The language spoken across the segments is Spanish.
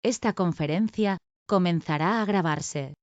Esta conferencia comenzará a grabarse.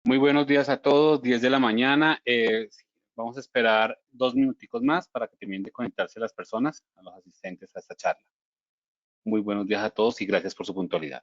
Muy buenos días a todos, 10 de la mañana. Vamos a esperar 2 minuticos más para que terminen de conectarse las personas, a los asistentes a esta charla. Muy buenos días a todos y gracias por su puntualidad.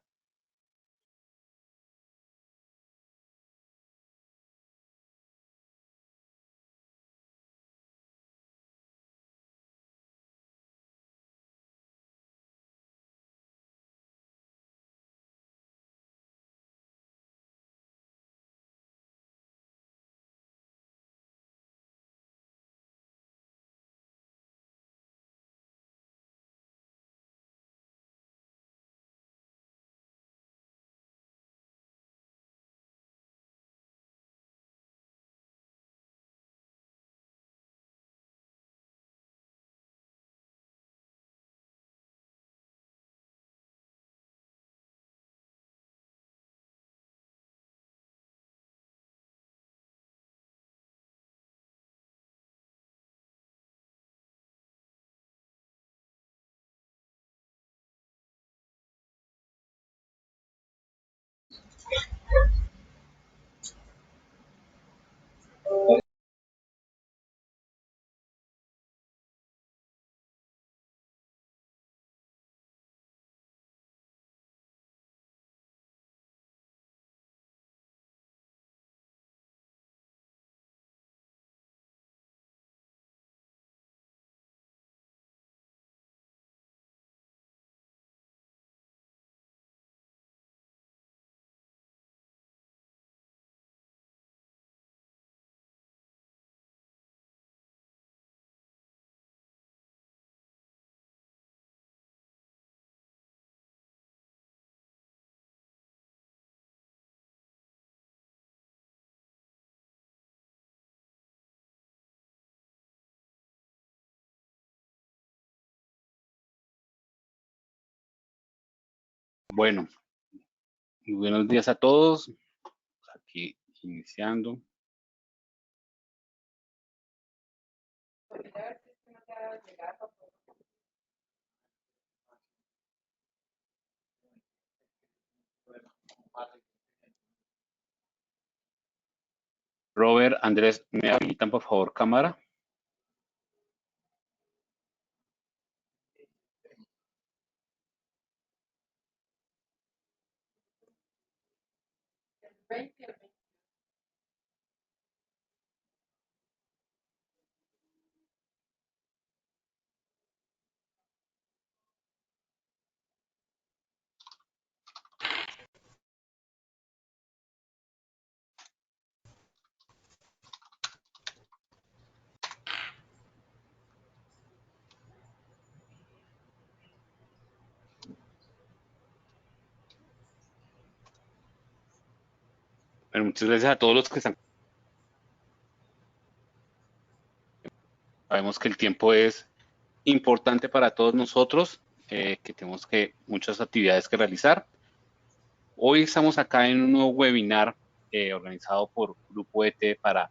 Bueno, buenos días a todos. Aquí iniciando. Robert, Andrés, ¿me habilitan por favor cámara? Bueno, muchas gracias a todos los que están. Sabemos que el tiempo es importante para todos nosotros, que tenemos muchas actividades que realizar. Hoy estamos acá en un nuevo webinar organizado por Grupo ET para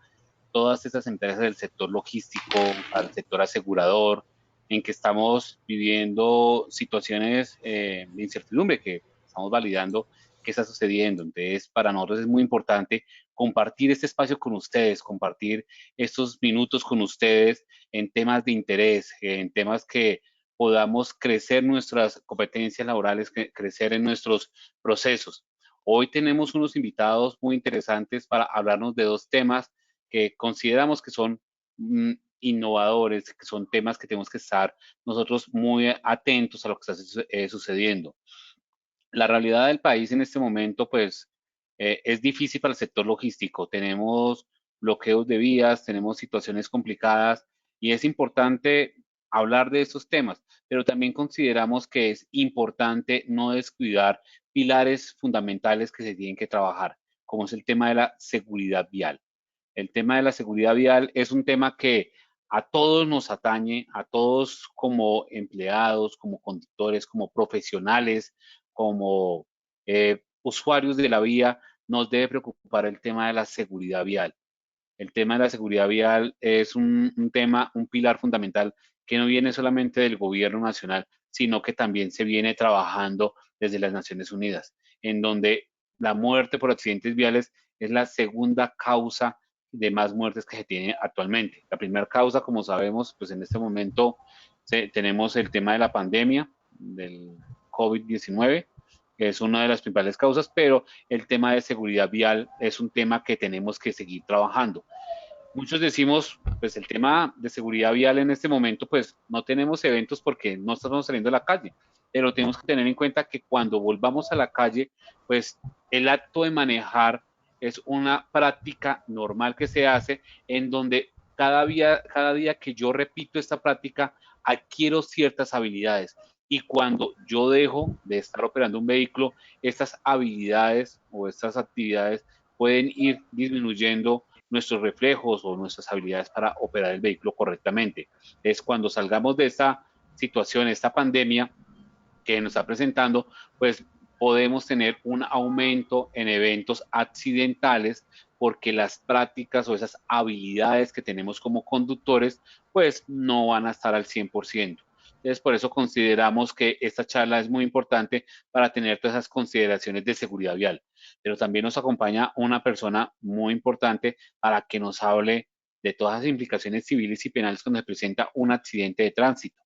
todas estas empresas del sector logístico, para el sector asegurador, en que estamos viviendo situaciones de incertidumbre que estamos validando qué está sucediendo. Entonces, para nosotros es muy importante compartir este espacio con ustedes, compartir estos minutos con ustedes en temas de interés, en temas que podamos crecer nuestras competencias laborales, crecer en nuestros procesos. Hoy tenemos unos invitados muy interesantes para hablarnos de dos temas que consideramos que son innovadores, que son temas que tenemos que estar nosotros muy atentos a lo que está sucediendo. La realidad del país en este momento, pues, es difícil para el sector logístico. Tenemos bloqueos de vías, tenemos situaciones complicadas y es importante hablar de estos temas, pero también consideramos que es importante no descuidar pilares fundamentales que se tienen que trabajar, como es el tema de la seguridad vial. El tema de la seguridad vial es un tema que a todos nos atañe, a todos como empleados, como conductores, como profesionales, como usuarios de la vía, nos debe preocupar el tema de la seguridad vial. El tema de la seguridad vial es un tema, un pilar fundamental que no viene solamente del gobierno nacional, sino que también se viene trabajando desde las Naciones Unidas, en donde la muerte por accidentes viales es la segunda causa de más muertes que se tiene actualmente. La primera causa, como sabemos, pues en este momento tenemos el tema de la pandemia del COVID-19, que es una de las principales causas, pero el tema de seguridad vial es un tema que tenemos que seguir trabajando. Muchos decimos, pues el tema de seguridad vial en este momento, pues no tenemos eventos porque no estamos saliendo a la calle, pero tenemos que tener en cuenta que cuando volvamos a la calle, pues el acto de manejar es una práctica normal que se hace en donde cada día que yo repito esta práctica, adquiero ciertas habilidades. Y cuando yo dejo de estar operando un vehículo, estas habilidades o estas actividades pueden ir disminuyendo nuestros reflejos o nuestras habilidades para operar el vehículo correctamente. Es cuando salgamos de esta situación, esta pandemia que nos está presentando, pues podemos tener un aumento en eventos accidentales porque las prácticas o esas habilidades que tenemos como conductores, pues no van a estar al 100%. Entonces, por eso consideramos que esta charla es muy importante para tener todas esas consideraciones de seguridad vial. Pero también nos acompaña una persona muy importante para que nos hable de todas las implicaciones civiles y penales cuando se presenta un accidente de tránsito.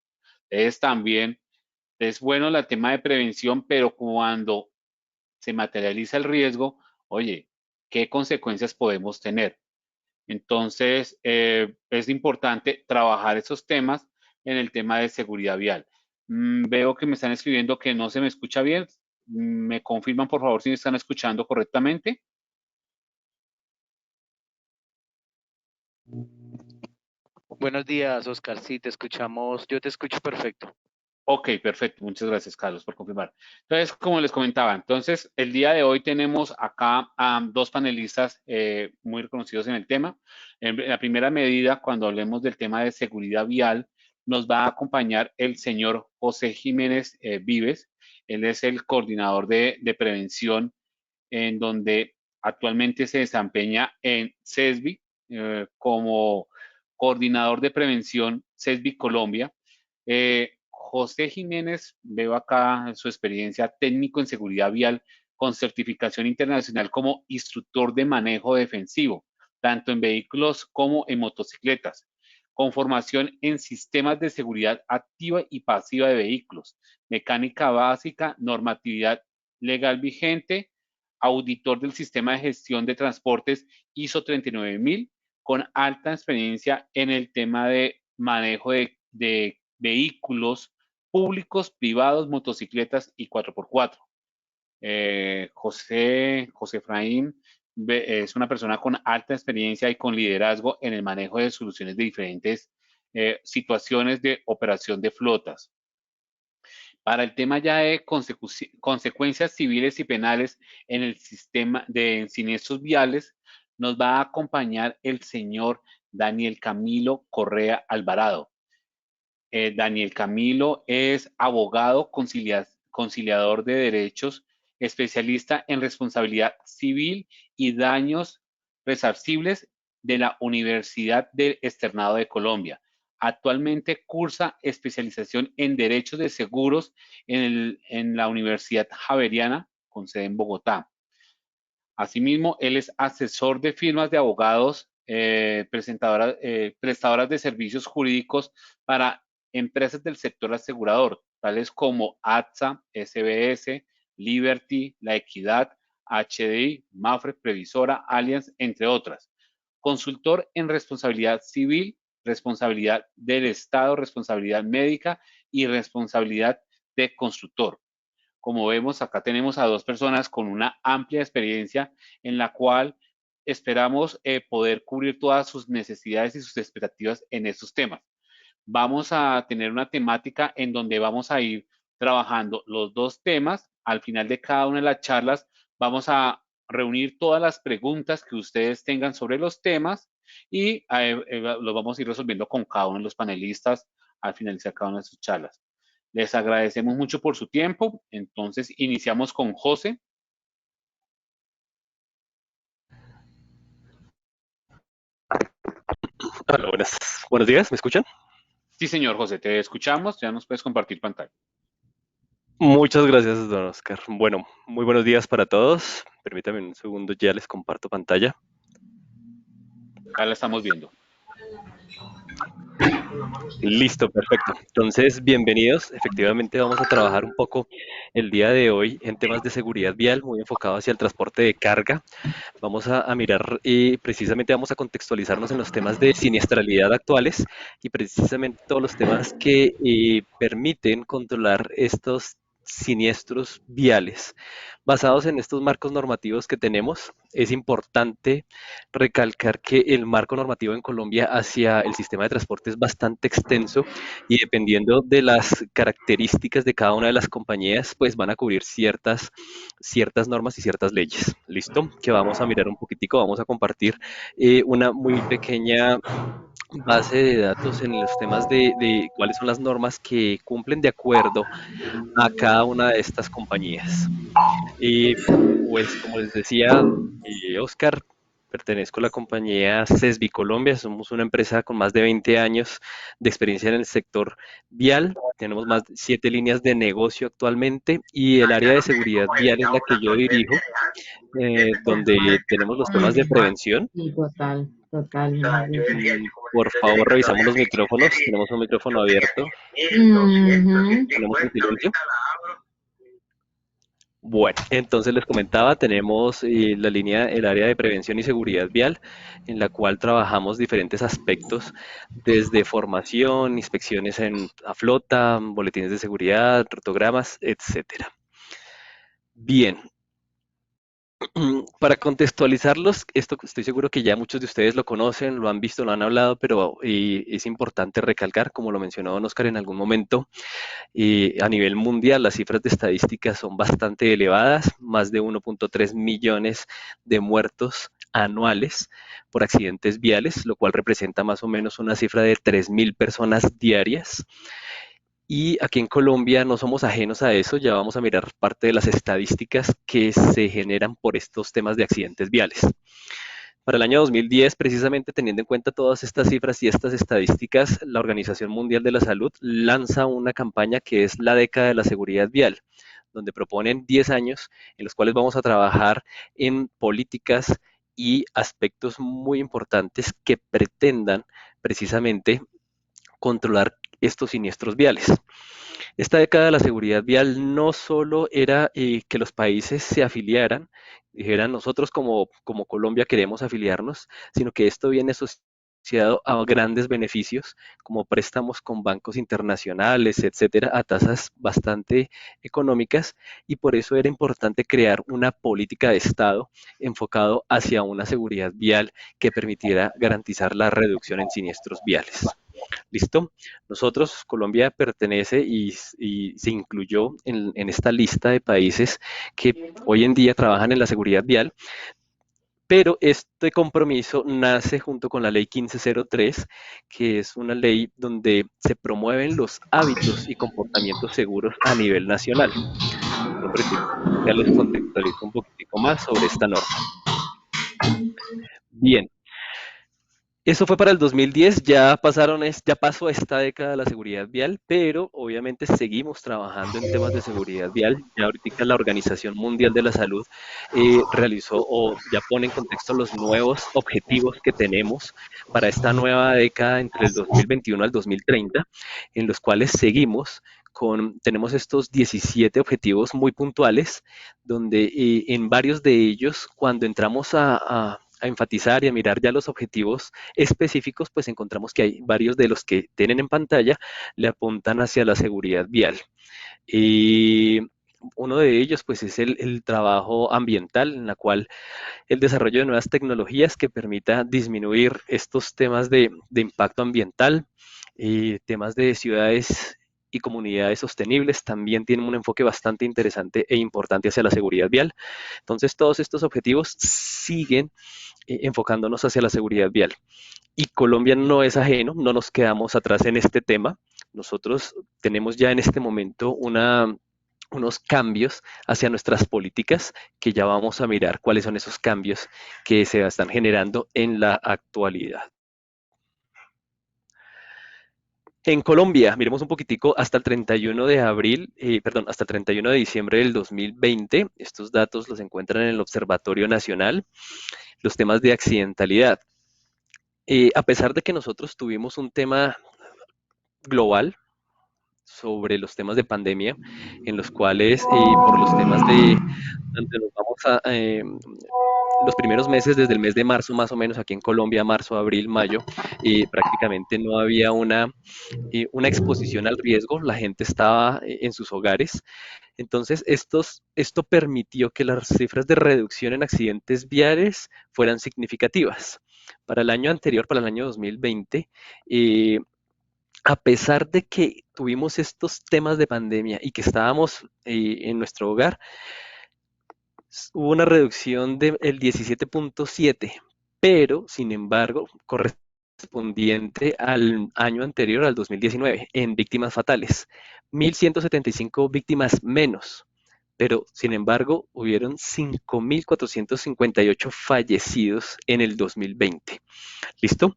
Entonces, también es bueno el tema de prevención, pero cuando se materializa el riesgo, oye, ¿qué consecuencias podemos tener? Entonces, es importante trabajar esos temas en el tema de seguridad vial. Veo que me están escribiendo que no se me escucha bien. ¿Me confirman, por favor, si me están escuchando correctamente? Buenos días, Oscar. Sí, te escuchamos. Yo te escucho perfecto. Ok, perfecto. Muchas gracias, Carlos, por confirmar. Entonces, como les comentaba, entonces el día de hoy tenemos acá a dos panelistas muy reconocidos en el tema. En la primera medida, cuando hablemos del tema de seguridad vial, nos va a acompañar el señor José Jiménez Vives. Él es el coordinador de prevención, en donde actualmente se desempeña en CESBI como coordinador de prevención CESBI Colombia. José Jiménez, veo acá su experiencia técnico en seguridad vial con certificación internacional como instructor de manejo defensivo, tanto en vehículos como en motocicletas, con formación en sistemas de seguridad activa y pasiva de vehículos, mecánica básica, normatividad legal vigente, auditor del sistema de gestión de transportes ISO 39000, con alta experiencia en el tema de manejo de vehículos públicos, privados, motocicletas y 4x4. José Efraín es una persona con alta experiencia y con liderazgo en el manejo de soluciones de diferentes situaciones de operación de flotas. Para el tema ya de consecuencias civiles y penales en el sistema de siniestros viales, nos va a acompañar el señor Daniel Camilo Correa Alvarado. Daniel Camilo es abogado conciliador de derechos, especialista en responsabilidad civil y daños resarcibles de la Universidad del Externado de Colombia. Actualmente cursa especialización en derechos de seguros en la Universidad Javeriana, con sede en Bogotá. Asimismo, él es asesor de firmas de abogados, prestadoras de servicios jurídicos para empresas del sector asegurador, tales como AXA, SBS, Liberty, La Equidad, HDI, Mafre, Previsora, Allianz, entre otras. Consultor en responsabilidad civil, responsabilidad del Estado, responsabilidad médica y responsabilidad de constructor. Como vemos, acá tenemos a dos personas con una amplia experiencia en la cual esperamos poder cubrir todas sus necesidades y sus expectativas en estos temas. Vamos a tener una temática en donde vamos a ir trabajando los dos temas. Al final de cada una de las charlas vamos a reunir todas las preguntas que ustedes tengan sobre los temas y lo vamos a ir resolviendo con cada uno de los panelistas al finalizar cada una de sus charlas. Les agradecemos mucho por su tiempo. Entonces, iniciamos con José. Hola, buenos días, ¿me escuchan? Sí, señor José, te escuchamos. Ya nos puedes compartir pantalla. Muchas gracias, don Oscar. Bueno, muy buenos días para todos. Permítame un segundo, ya les comparto pantalla. Acá la estamos viendo. Listo, perfecto. Entonces, bienvenidos. Efectivamente, vamos a trabajar un poco el día de hoy en temas de seguridad vial, muy enfocado hacia el transporte de carga. Vamos a mirar y precisamente vamos a contextualizarnos en los temas de siniestralidad actuales y precisamente todos los temas que permiten controlar estos siniestros viales. Basados en estos marcos normativos que tenemos, es importante recalcar que el marco normativo en Colombia hacia el sistema de transporte es bastante extenso y dependiendo de las características de cada una de las compañías, pues van a cubrir ciertas normas y ciertas leyes. ¿Listo? Que vamos a mirar un poquitico, vamos a compartir una muy pequeña base de datos en los temas de cuáles son las normas que cumplen de acuerdo a cada una de estas compañías. Y pues como les decía, Oscar, pertenezco a la compañía CESBI Colombia, somos una empresa con más de 20 años de experiencia en el sector vial, tenemos más de 7 líneas de negocio actualmente y el área de seguridad vial es la que yo dirijo, donde tenemos los temas de prevención. Sí, total. Por favor, revisamos los micrófonos, tenemos un micrófono abierto, tenemos un silencio. Bueno, entonces les comentaba, tenemos la línea, el área de prevención y seguridad vial, en la cual trabajamos diferentes aspectos, desde formación, inspecciones a flota, boletines de seguridad, rotogramas, etcétera. Bien, para contextualizarlos, esto estoy seguro que ya muchos de ustedes lo conocen, lo han visto, lo han hablado, pero es importante recalcar, como lo mencionó don Oscar en algún momento, a nivel mundial las cifras de estadísticas son bastante elevadas, más de 1.3 millones de muertos anuales por accidentes viales, lo cual representa más o menos una cifra de 3.000 personas diarias. Y aquí en Colombia no somos ajenos a eso, ya vamos a mirar parte de las estadísticas que se generan por estos temas de accidentes viales. Para el año 2010, precisamente teniendo en cuenta todas estas cifras y estas estadísticas, la Organización Mundial de la Salud lanza una campaña que es la década de la seguridad vial, donde proponen 10 años en los cuales vamos a trabajar en políticas y aspectos muy importantes que pretendan precisamente controlar estos siniestros viales. Esta década de la seguridad vial no solo era que los países se afiliaran, dijeran nosotros como Colombia queremos afiliarnos, sino que esto viene asociado a grandes beneficios como préstamos con bancos internacionales, etcétera, a tasas bastante económicas, y por eso era importante crear una política de Estado enfocado hacia una seguridad vial que permitiera garantizar la reducción en siniestros viales. ¿Listo? Nosotros, Colombia pertenece y se incluyó en esta lista de países que hoy en día trabajan en la seguridad vial, pero este compromiso nace junto con la ley 1503, que es una ley donde se promueven los hábitos y comportamientos seguros a nivel nacional. No, ya les contextualizo un poquitico más sobre esta norma. Bien, eso fue para el 2010, ya pasó esta década de la seguridad vial, pero obviamente seguimos trabajando en temas de seguridad vial. Ya ahorita la Organización Mundial de la Salud realizó o ya pone en contexto los nuevos objetivos que tenemos para esta nueva década entre el 2021 al 2030, en los cuales tenemos estos 17 objetivos muy puntuales, donde en varios de ellos, cuando entramos a enfatizar y a mirar ya los objetivos específicos, pues encontramos que hay varios de los que tienen en pantalla le apuntan hacia la seguridad vial. Y uno de ellos pues es el trabajo ambiental, en la cual el desarrollo de nuevas tecnologías que permita disminuir estos temas de impacto ambiental, temas de ciudades y comunidades sostenibles también tienen un enfoque bastante interesante e importante hacia la seguridad vial. Entonces todos estos objetivos siguen enfocándonos hacia la seguridad vial. Y Colombia no es ajeno, no nos quedamos atrás en este tema. Nosotros tenemos ya en este momento unos cambios hacia nuestras políticas que ya vamos a mirar cuáles son esos cambios que se están generando en la actualidad. En Colombia, miremos un poquitico hasta el 31 de hasta el 31 de diciembre del 2020. Estos datos los encuentran en el Observatorio Nacional, los temas de accidentalidad. A pesar de que nosotros tuvimos un tema global sobre los temas de pandemia, en los cuales por los temas donde nos vamos los primeros meses, desde el mes de marzo más o menos, aquí en Colombia, marzo, abril, mayo, prácticamente no había una exposición al riesgo, la gente estaba en sus hogares. Entonces, esto permitió que las cifras de reducción en accidentes viales fueran significativas. Para el año anterior, para el año 2020, a pesar de que tuvimos estos temas de pandemia y que estábamos en nuestro hogar, hubo una reducción del 17.7, pero sin embargo, correspondiente al año anterior, al 2019, en víctimas fatales, 1.175 víctimas menos. Pero, sin embargo, hubieron 5.458 fallecidos en el 2020. ¿Listo?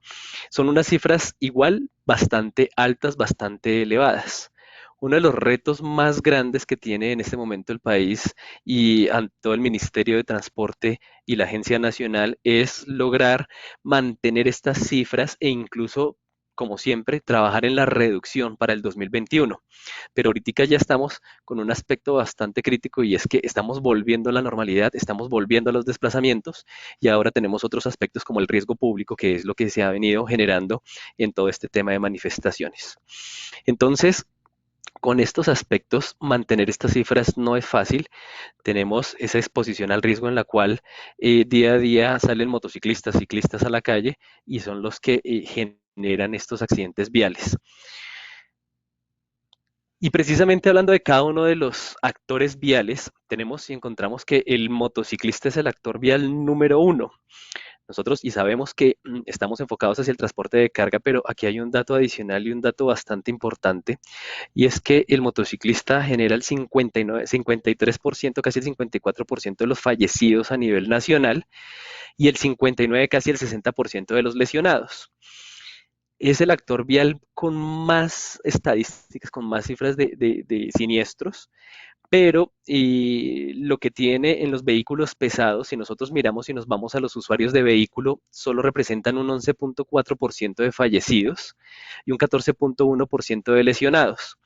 Son unas cifras igual bastante altas, bastante elevadas. Uno de los retos más grandes que tiene en este momento el país y todo el Ministerio de Transporte y la Agencia Nacional es lograr mantener estas cifras e incluso, como siempre, trabajar en la reducción para el 2021. Pero ahorita ya estamos con un aspecto bastante crítico y es que estamos volviendo a la normalidad, estamos volviendo a los desplazamientos y ahora tenemos otros aspectos como el riesgo público, que es lo que se ha venido generando en todo este tema de manifestaciones. Entonces, con estos aspectos, mantener estas cifras no es fácil. Tenemos esa exposición al riesgo en la cual día a día salen motociclistas, ciclistas a la calle y son los que generan estos accidentes viales. Y precisamente hablando de cada uno de los actores viales, tenemos y encontramos que el motociclista es el actor vial número 1. Nosotros y sabemos que estamos enfocados hacia el transporte de carga, pero aquí hay un dato adicional y un dato bastante importante, y es que el motociclista genera el 59, 53%, casi el 54% de los fallecidos a nivel nacional y el 59, casi el 60% de los lesionados. Es el actor vial con más estadísticas, con más cifras de siniestros, pero lo que tiene en los vehículos pesados, si nosotros miramos y nos vamos a los usuarios de vehículo, solo representan un 11.4% de fallecidos y un 14.1% de lesionados.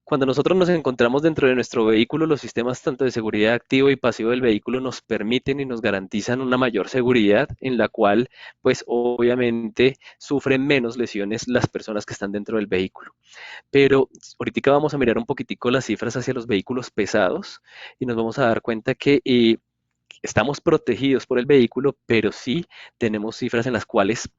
Cuando nosotros nos encontramos dentro de nuestro vehículo, los sistemas tanto de seguridad activo y pasivo del vehículo nos permiten y nos garantizan una mayor seguridad en la cual, pues obviamente, sufren menos lesiones las personas que están dentro del vehículo. Pero ahorita vamos a mirar un poquitico las cifras hacia los vehículos pesados y nos vamos a dar cuenta que estamos protegidos por el vehículo, pero sí tenemos cifras en las cuales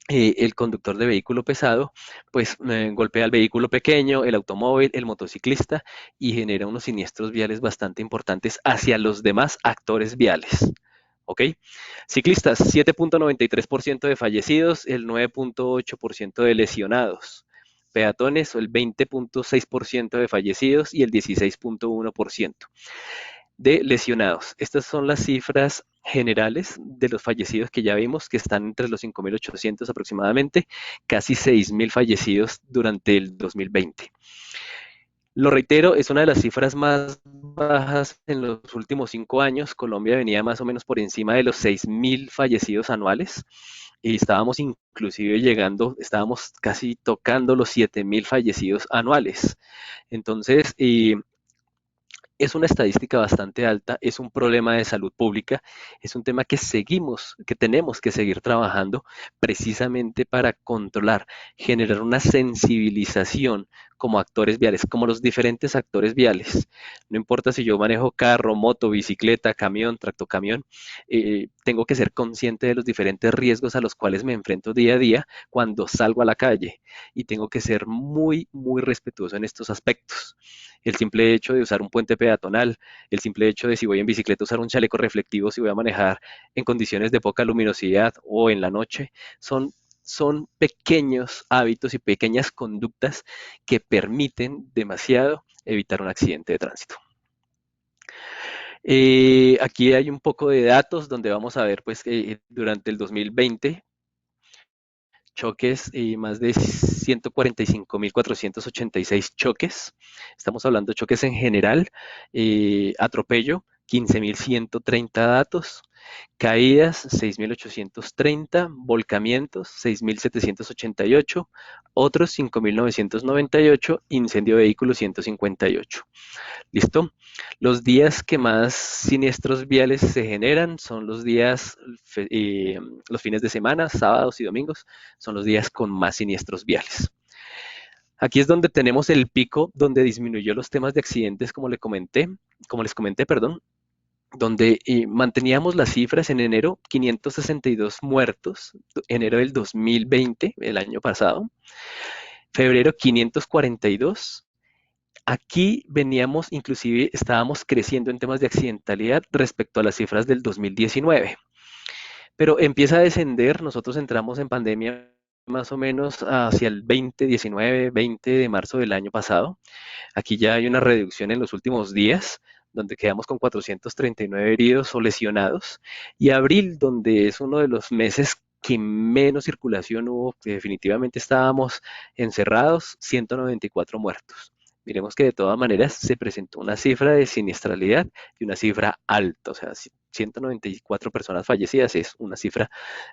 el conductor de vehículo pesado pues golpea al vehículo pequeño, el automóvil, el motociclista y genera unos siniestros viales bastante importantes hacia los demás actores viales. ¿Ok? Ciclistas, 7.93% de fallecidos, el 9.8% de lesionados. Peatones, el 20.6% de fallecidos y el 16.1% de lesionados. Estas son las cifras generales de los fallecidos que ya vimos, que están entre los 5.800 aproximadamente, casi 6.000 fallecidos durante el 2020. Lo reitero, es una de las cifras más bajas en los últimos 5 años. Colombia venía más o menos por encima de los 6.000 fallecidos anuales y estábamos inclusive estábamos casi tocando los 7.000 fallecidos anuales. Entonces, es una estadística bastante alta, es un problema de salud pública, es un tema que tenemos que seguir trabajando precisamente para controlar, generar una sensibilización como actores viales, como los diferentes actores viales. No importa si yo manejo carro, moto, bicicleta, camión, tractocamión, tengo que ser consciente de los diferentes riesgos a los cuales me enfrento día a día cuando salgo a la calle y tengo que ser muy, muy respetuoso en estos aspectos. El simple hecho de usar un puente peatonal, el simple hecho de si voy en bicicleta usar un chaleco reflectivo, si voy a manejar en condiciones de poca luminosidad o en la noche, son pequeños hábitos y pequeñas conductas que permiten demasiado evitar un accidente de tránsito. Aquí hay un poco de datos donde vamos a ver pues durante el 2020 choques, más de 145.486 choques. Estamos hablando de choques en general. Atropello, 15.130 datos. Caídas, 6.830. Volcamientos, 6.788. Otros, 5.998. Incendio de vehículos, 158. ¿Listo? Los días que más siniestros viales se generan son los días, los fines de semana, sábados y domingos, son los días con más siniestros viales. Aquí es donde tenemos el pico, donde disminuyó los temas de accidentes, como les comenté, donde manteníamos las cifras en enero, 562 muertos, enero del 2020, el año pasado, febrero 542, aquí veníamos, inclusive estábamos creciendo en temas de accidentalidad respecto a las cifras del 2019, pero empieza a descender. Nosotros entramos en pandemia más o menos hacia el 20 de marzo del año pasado. Aquí ya hay una reducción en los últimos días, donde quedamos con 439 heridos o lesionados, y abril, donde es uno de los meses que menos circulación hubo, que definitivamente estábamos encerrados, 194 muertos. Miremos que de todas maneras se presentó una cifra de siniestralidad y una cifra alta, o sea, 194 personas fallecidas es una cifra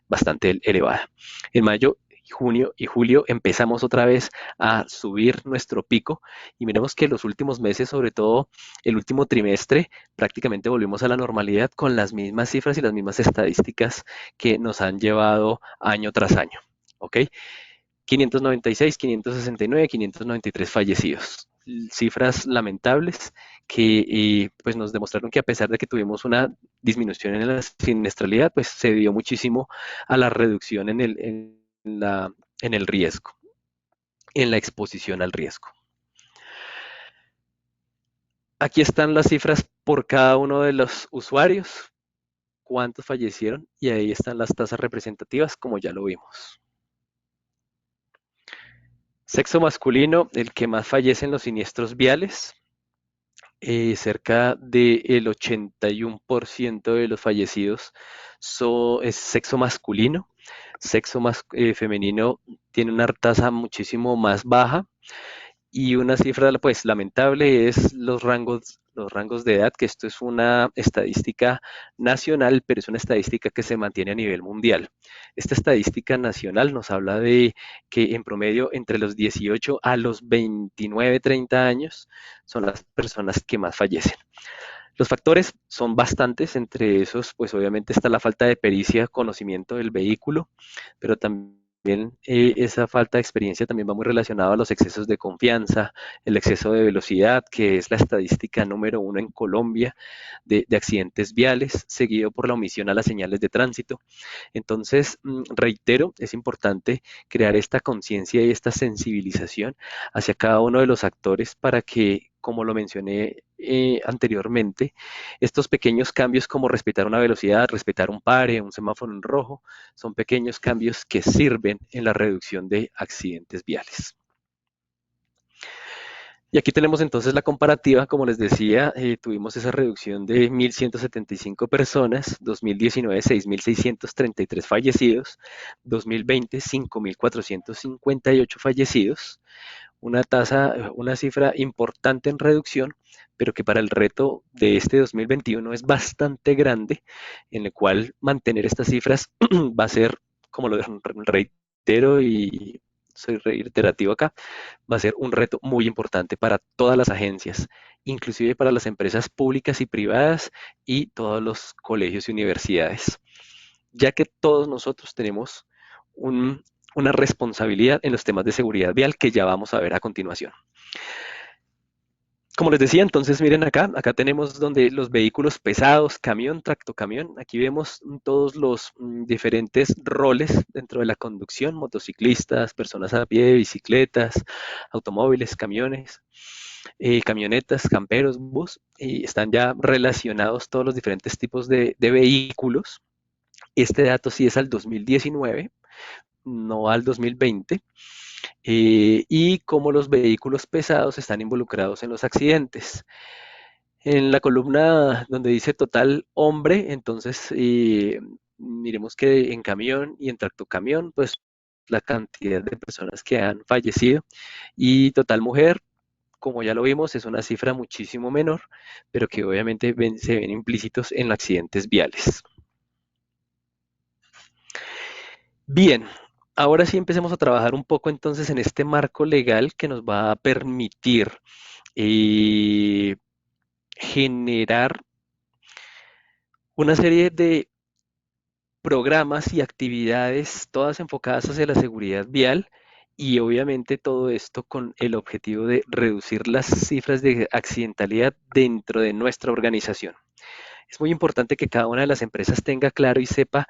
bastante elevada. En mayo, junio y julio empezamos otra vez a subir nuestro pico y miremos que los últimos meses, sobre todo el último trimestre, prácticamente volvimos a la normalidad con las mismas cifras y las mismas estadísticas que nos han llevado año tras año. ¿Ok? 596, 569, 593 fallecidos. Cifras lamentables que pues nos demostraron que a pesar de que tuvimos una disminución en la siniestralidad, pues se dio muchísimo a la reducción en el riesgo, en la exposición al riesgo. Aquí están las cifras por cada uno de los usuarios. cuántos fallecieron y ahí están las tasas representativas como ya lo vimos. Sexo masculino, el que más fallece en los siniestros viales. Cerca del 81% de los fallecidos es sexo masculino. Sexo femenino tiene una tasa muchísimo más baja. Y una cifra, pues, lamentable es los rangos de edad, que esto es una estadística nacional, pero es una estadística que se mantiene a nivel mundial. Esta estadística nacional nos habla de que en promedio entre los 18 a los 29, 30 años son las personas que más fallecen. Los factores son bastantes, entre esos, pues obviamente está la falta de pericia, conocimiento del vehículo, pero también esa falta de experiencia también va muy relacionada a los excesos de confianza, el exceso de velocidad, que es la estadística número 1 en Colombia de accidentes viales, seguido por la omisión a las señales de tránsito. Entonces, reitero, es importante crear esta conciencia y esta sensibilización hacia cada uno de los actores para que, como lo mencioné anteriormente, estos pequeños cambios como respetar una velocidad, respetar un pare, un semáforo en rojo, son pequeños cambios que sirven en la reducción de accidentes viales. Y aquí tenemos entonces la comparativa, como les decía, tuvimos esa reducción de 1.175 personas, 2019 6.633 fallecidos, 2020 5.458 fallecidos, una cifra importante en reducción, pero que para el reto de este 2021 es bastante grande, en el cual mantener estas cifras va a ser, como lo reitero y soy reiterativo acá, va a ser un reto muy importante para todas las agencias, inclusive para las empresas públicas y privadas y todos los colegios y universidades, ya que todos nosotros tenemos una responsabilidad en los temas de seguridad vial que ya vamos a ver a continuación. Como les decía, entonces miren acá tenemos donde los vehículos pesados, camión, tractocamión, aquí vemos todos los diferentes roles dentro de la conducción, motociclistas, personas a pie, bicicletas, automóviles, camiones, camionetas, camperos, bus, y están ya relacionados todos los diferentes tipos de vehículos. Este dato sí es al 2019, no al 2020. Y cómo los vehículos pesados están involucrados en los accidentes. En la columna donde dice total hombre, entonces miremos que en camión y en tractocamión, pues la cantidad de personas que han fallecido, y total mujer, como ya lo vimos, es una cifra muchísimo menor, pero que obviamente se ven implícitos en los accidentes viales. Bien, ahora sí empecemos a trabajar un poco entonces en este marco legal que nos va a permitir generar una serie de programas y actividades, todas enfocadas hacia la seguridad vial, y obviamente todo esto con el objetivo de reducir las cifras de accidentalidad dentro de nuestra organización. Es muy importante que cada una de las empresas tenga claro y sepa,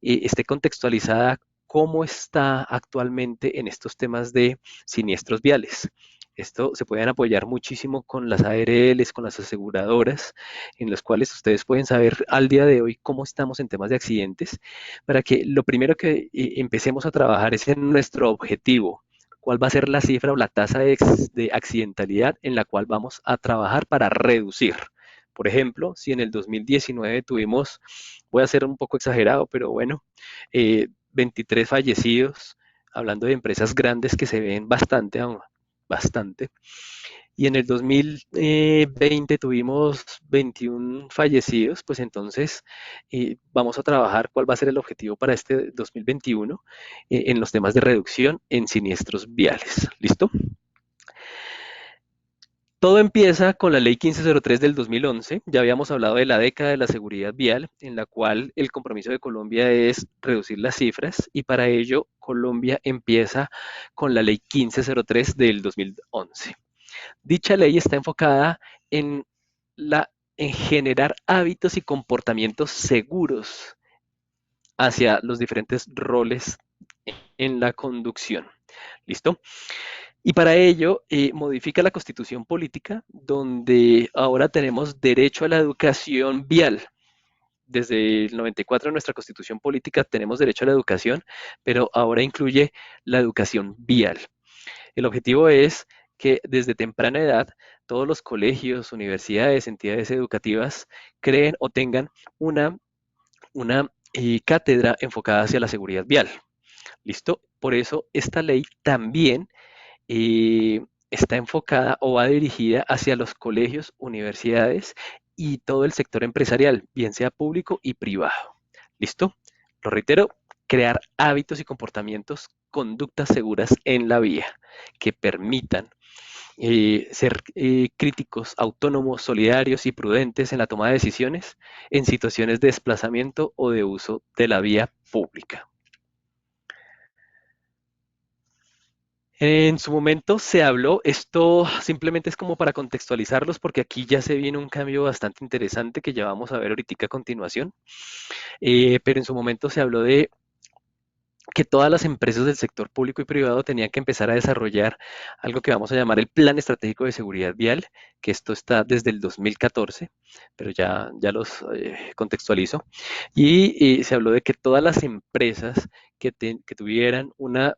esté contextualizada cómo está actualmente en estos temas de siniestros viales. Esto se pueden apoyar muchísimo con las ARLs, con las aseguradoras, en los cuales ustedes pueden saber al día de hoy cómo estamos en temas de accidentes, para que lo primero que empecemos a trabajar es en nuestro objetivo. ¿Cuál va a ser la cifra o la tasa de accidentalidad en la cual vamos a trabajar para reducir? Por ejemplo, si en el 2019 tuvimos, voy a ser un poco exagerado, pero bueno, 23 fallecidos, hablando de empresas grandes que se ven bastante, y en el 2020 tuvimos 21 fallecidos, pues entonces vamos a trabajar cuál va a ser el objetivo para este 2021 en los temas de reducción en siniestros viales. ¿Listo? Todo empieza con la Ley 1503 del 2011. Ya habíamos hablado de la década de la seguridad vial, en la cual el compromiso de Colombia es reducir las cifras, y para ello Colombia empieza con la Ley 1503 del 2011. Dicha ley está enfocada en generar hábitos y comportamientos seguros hacia los diferentes roles en la conducción. ¿Listo? Y para ello modifica la Constitución Política, donde ahora tenemos derecho a la educación vial desde el 94 en nuestra Constitución Política tenemos derecho a la educación, pero ahora incluye la educación vial. El objetivo es que desde temprana edad todos los colegios, universidades, entidades educativas creen o tengan una cátedra enfocada hacia la seguridad vial. ¿Listo? Por eso esta ley también está enfocada o va dirigida hacia los colegios, universidades y todo el sector empresarial, bien sea público y privado. ¿Listo? Lo reitero, crear hábitos y comportamientos, conductas seguras en la vía que permitan ser críticos, autónomos, solidarios y prudentes en la toma de decisiones en situaciones de desplazamiento o de uso de la vía pública. En su momento se habló, esto simplemente es como para contextualizarlos porque aquí ya se viene un cambio bastante interesante que ya vamos a ver ahorita a continuación, pero en su momento se habló de que todas las empresas del sector público y privado tenían que empezar a desarrollar algo que vamos a llamar el Plan Estratégico de Seguridad Vial, que esto está desde el 2014, pero ya los contextualizo. Y se habló de que todas las empresas que tuvieran una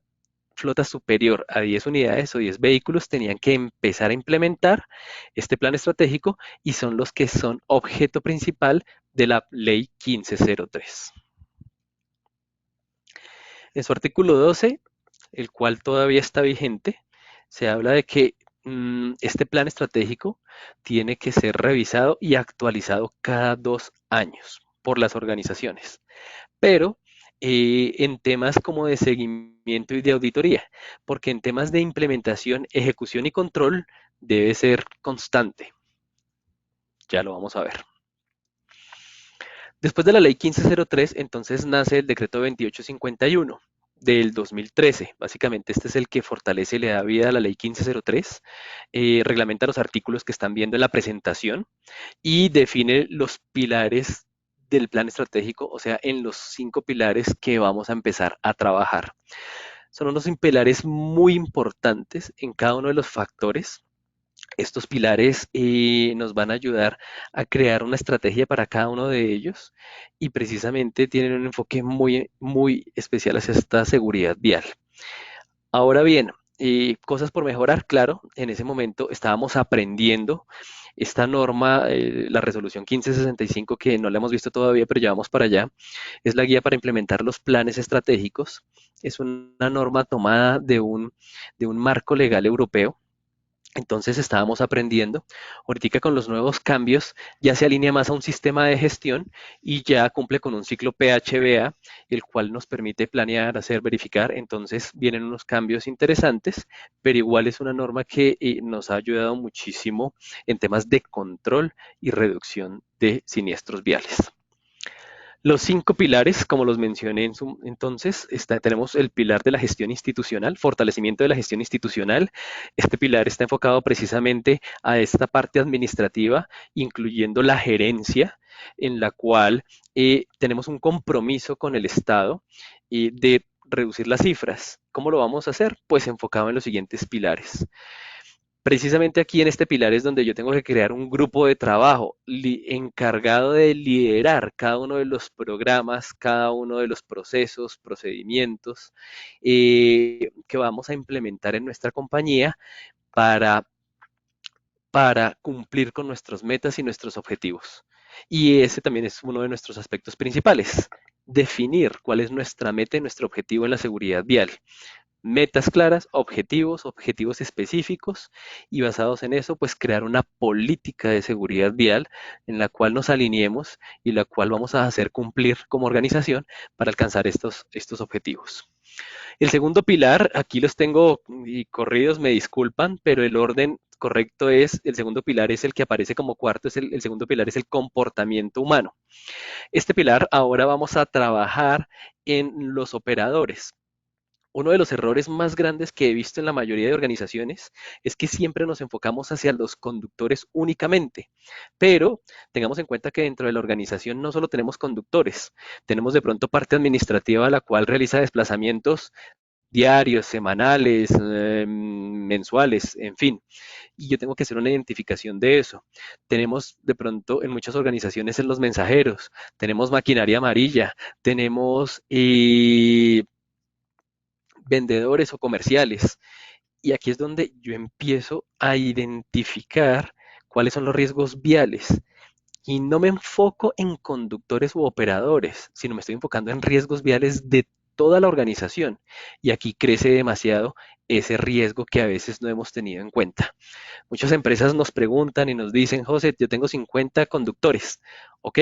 flota superior a 10 unidades o 10 vehículos tenían que empezar a implementar este plan estratégico y son los que son objeto principal de la Ley 1503. En su artículo 12, el cual todavía está vigente, se habla de que este plan estratégico tiene que ser revisado y actualizado cada 2 años por las organizaciones, pero en temas como de seguimiento y de auditoría, porque en temas de implementación, ejecución y control debe ser constante. Ya lo vamos a ver. Después de la ley 1503, entonces nace el decreto 2851 del 2013. Básicamente este es el que fortalece y le da vida a la ley 1503, reglamenta los artículos que están viendo en la presentación y define los pilares del plan estratégico, o sea, en los 5 pilares que vamos a empezar a trabajar. Son unos pilares muy importantes en cada uno de los factores. Estos pilares nos van a ayudar a crear una estrategia para cada uno de ellos y precisamente tienen un enfoque muy especial hacia esta seguridad vial. Ahora bien, cosas por mejorar, claro, en ese momento estábamos aprendiendo esta norma, la resolución 1565, que no la hemos visto todavía, pero ya vamos para allá, es la guía para implementar los planes estratégicos. Es una norma tomada de un marco legal europeo. Entonces estábamos aprendiendo. Ahorita con los nuevos cambios ya se alinea más a un sistema de gestión y ya cumple con un ciclo PHBA, el cual nos permite planear, hacer, verificar. Entonces vienen unos cambios interesantes, pero igual es una norma que nos ha ayudado muchísimo en temas de control y reducción de siniestros viales. Los 5 pilares, como los mencioné entonces, tenemos el pilar de la gestión institucional, fortalecimiento de la gestión institucional. Este pilar está enfocado precisamente a esta parte administrativa, incluyendo la gerencia, en la cual tenemos un compromiso con el Estado de reducir las cifras. ¿Cómo lo vamos a hacer? Pues enfocado en los siguientes pilares. Precisamente aquí en este pilar es donde yo tengo que crear un grupo de trabajo encargado de liderar cada uno de los programas, cada uno de los procesos, procedimientos que vamos a implementar en nuestra compañía para cumplir con nuestras metas y nuestros objetivos. Y ese también es uno de nuestros aspectos principales, definir cuál es nuestra meta y nuestro objetivo en la seguridad vial. Metas claras, objetivos específicos y basados en eso, pues crear una política de seguridad vial en la cual nos alineemos y la cual vamos a hacer cumplir como organización para alcanzar estos objetivos. El segundo pilar, aquí los tengo y corridos, me disculpan, pero el orden correcto es, el segundo pilar es el que aparece como cuarto, el segundo pilar es el comportamiento humano. Este pilar ahora vamos a trabajar en los operadores. Uno de los errores más grandes que he visto en la mayoría de organizaciones es que siempre nos enfocamos hacia los conductores únicamente, pero tengamos en cuenta que dentro de la organización no solo tenemos conductores, tenemos de pronto parte administrativa la cual realiza desplazamientos diarios, semanales, mensuales, en fin. Y yo tengo que hacer una identificación de eso. Tenemos de pronto en muchas organizaciones en los mensajeros, tenemos maquinaria amarilla, tenemos vendedores o comerciales. Y aquí es donde yo empiezo a identificar cuáles son los riesgos viales. Y no me enfoco en conductores u operadores, sino me estoy enfocando en riesgos viales de toda la organización. Y aquí crece demasiado ese riesgo que a veces no hemos tenido en cuenta. Muchas empresas nos preguntan y nos dicen, José, yo tengo 50 conductores. Ok,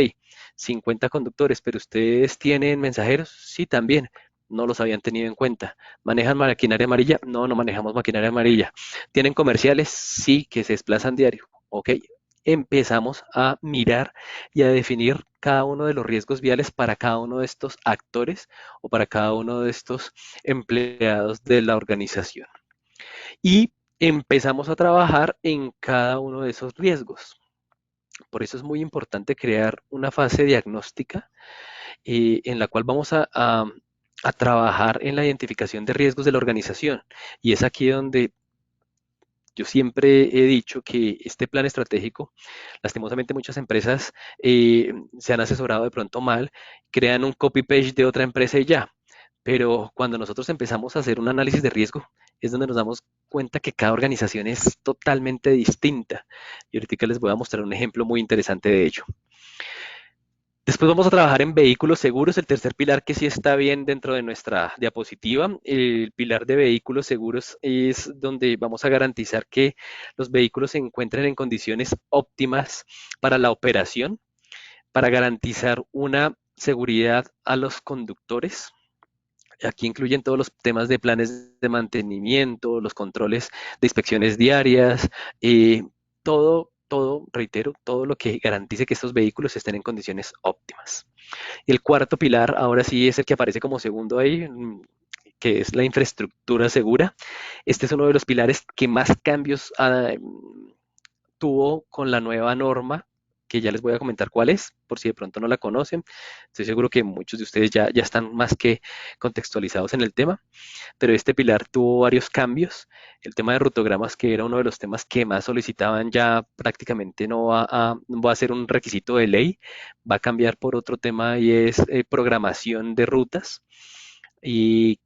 50 conductores, pero ¿ustedes tienen mensajeros? Sí, también. No los habían tenido en cuenta. ¿Manejan maquinaria amarilla? No, no manejamos maquinaria amarilla. ¿Tienen comerciales? Sí, que se desplazan diario. Ok, empezamos a mirar y a definir cada uno de los riesgos viales para cada uno de estos actores o para cada uno de estos empleados de la organización. Y empezamos a trabajar en cada uno de esos riesgos. Por eso es muy importante crear una fase diagnóstica en la cual vamos a trabajar en la identificación de riesgos de la organización. Y es aquí donde yo siempre he dicho que este plan estratégico, lastimosamente muchas empresas se han asesorado de pronto mal, crean un copy-paste de otra empresa y ya. Pero cuando nosotros empezamos a hacer un análisis de riesgo, es donde nos damos cuenta que cada organización es totalmente distinta. Y ahorita les voy a mostrar un ejemplo muy interesante de ello. Después vamos a trabajar en vehículos seguros, el tercer pilar que sí está bien dentro de nuestra diapositiva. El pilar de vehículos seguros es donde vamos a garantizar que los vehículos se encuentren en condiciones óptimas para la operación, para garantizar una seguridad a los conductores. Aquí incluyen todos los temas de planes de mantenimiento, los controles de inspecciones diarias, reitero, todo lo que garantice que estos vehículos estén en condiciones óptimas. Y el cuarto pilar, ahora sí es el que aparece como segundo ahí, que es la infraestructura segura. Este es uno de los pilares que más cambios tuvo con la nueva norma, que ya les voy a comentar cuál es, por si de pronto no la conocen. Estoy seguro que muchos de ustedes ya están más que contextualizados en el tema, pero este pilar tuvo varios cambios. El tema de rutogramas, que era uno de los temas que más solicitaban, ya prácticamente no va a ser un requisito de ley, va a cambiar por otro tema y es programación de rutas. Y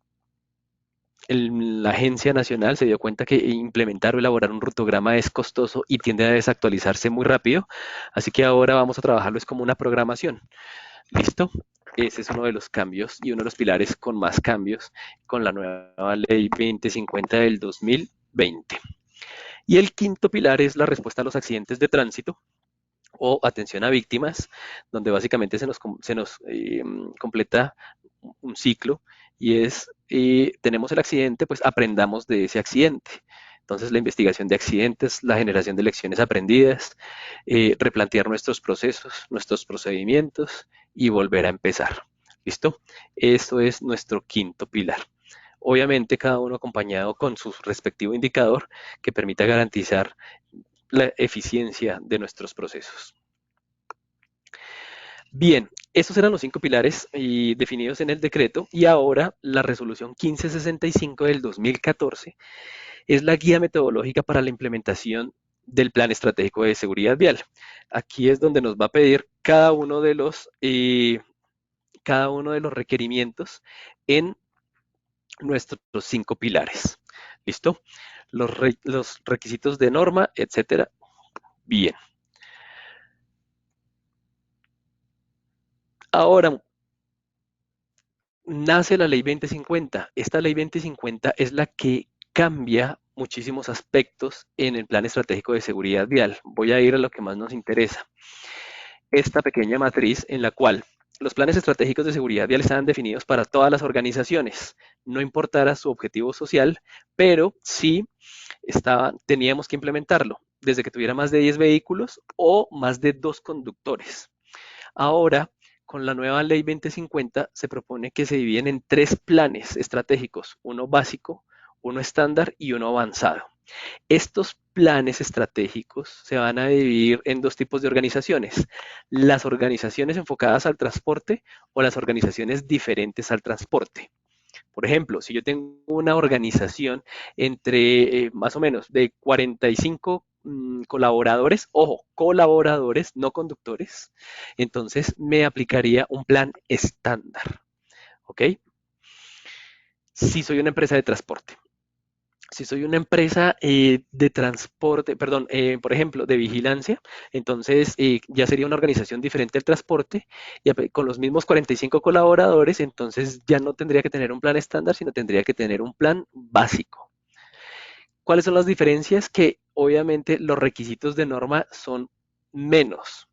la agencia nacional se dio cuenta que implementar o elaborar un rutograma es costoso y tiende a desactualizarse muy rápido, así que ahora vamos a trabajarlo es como una programación. ¿Listo? Ese es uno de los cambios y uno de los pilares con más cambios con la nueva ley 2050 del 2020. Y el quinto pilar es la respuesta a los accidentes de tránsito o atención a víctimas, donde básicamente se nos completa un ciclo y es, tenemos el accidente, pues aprendamos de ese accidente. Entonces, la investigación de accidentes, la generación de lecciones aprendidas, replantear nuestros procesos, nuestros procedimientos y volver a empezar. ¿Listo? Esto es nuestro quinto pilar. Obviamente, cada uno acompañado con su respectivo indicador que permita garantizar la eficiencia de nuestros procesos. Bien, estos eran los 5 pilares definidos en el decreto y ahora la resolución 1565 del 2014 es la guía metodológica para la implementación del Plan Estratégico de Seguridad Vial. Aquí es donde nos va a pedir cada uno de los requerimientos en nuestros 5 pilares. ¿Listo? Los requisitos de norma, etcétera. Bien. Ahora, nace la ley 2050. Esta ley 2050 es la que cambia muchísimos aspectos en el plan estratégico de seguridad vial. Voy a ir a lo que más nos interesa. Esta pequeña matriz en la cual los planes estratégicos de seguridad vial estaban definidos para todas las organizaciones, no importara su objetivo social, pero sí teníamos que implementarlo desde que tuviera más de 10 vehículos o más de 2 conductores. Ahora, con la nueva ley 2050 se propone que se dividen en 3 planes estratégicos, uno básico, uno estándar y uno avanzado. Estos planes estratégicos se van a dividir en 2 tipos de organizaciones, las organizaciones enfocadas al transporte o las organizaciones diferentes al transporte. Por ejemplo, si yo tengo una organización entre más o menos de 45 colaboradores, ojo, colaboradores, no conductores, entonces me aplicaría un plan estándar, ¿ok? Si soy una empresa de transporte. Si soy una empresa de transporte, perdón, por ejemplo, de vigilancia, entonces ya sería una organización diferente al transporte y con los mismos 45 colaboradores, entonces ya no tendría que tener un plan estándar, sino tendría que tener un plan básico. ¿Cuáles son las diferencias? Que obviamente los requisitos de norma son menos.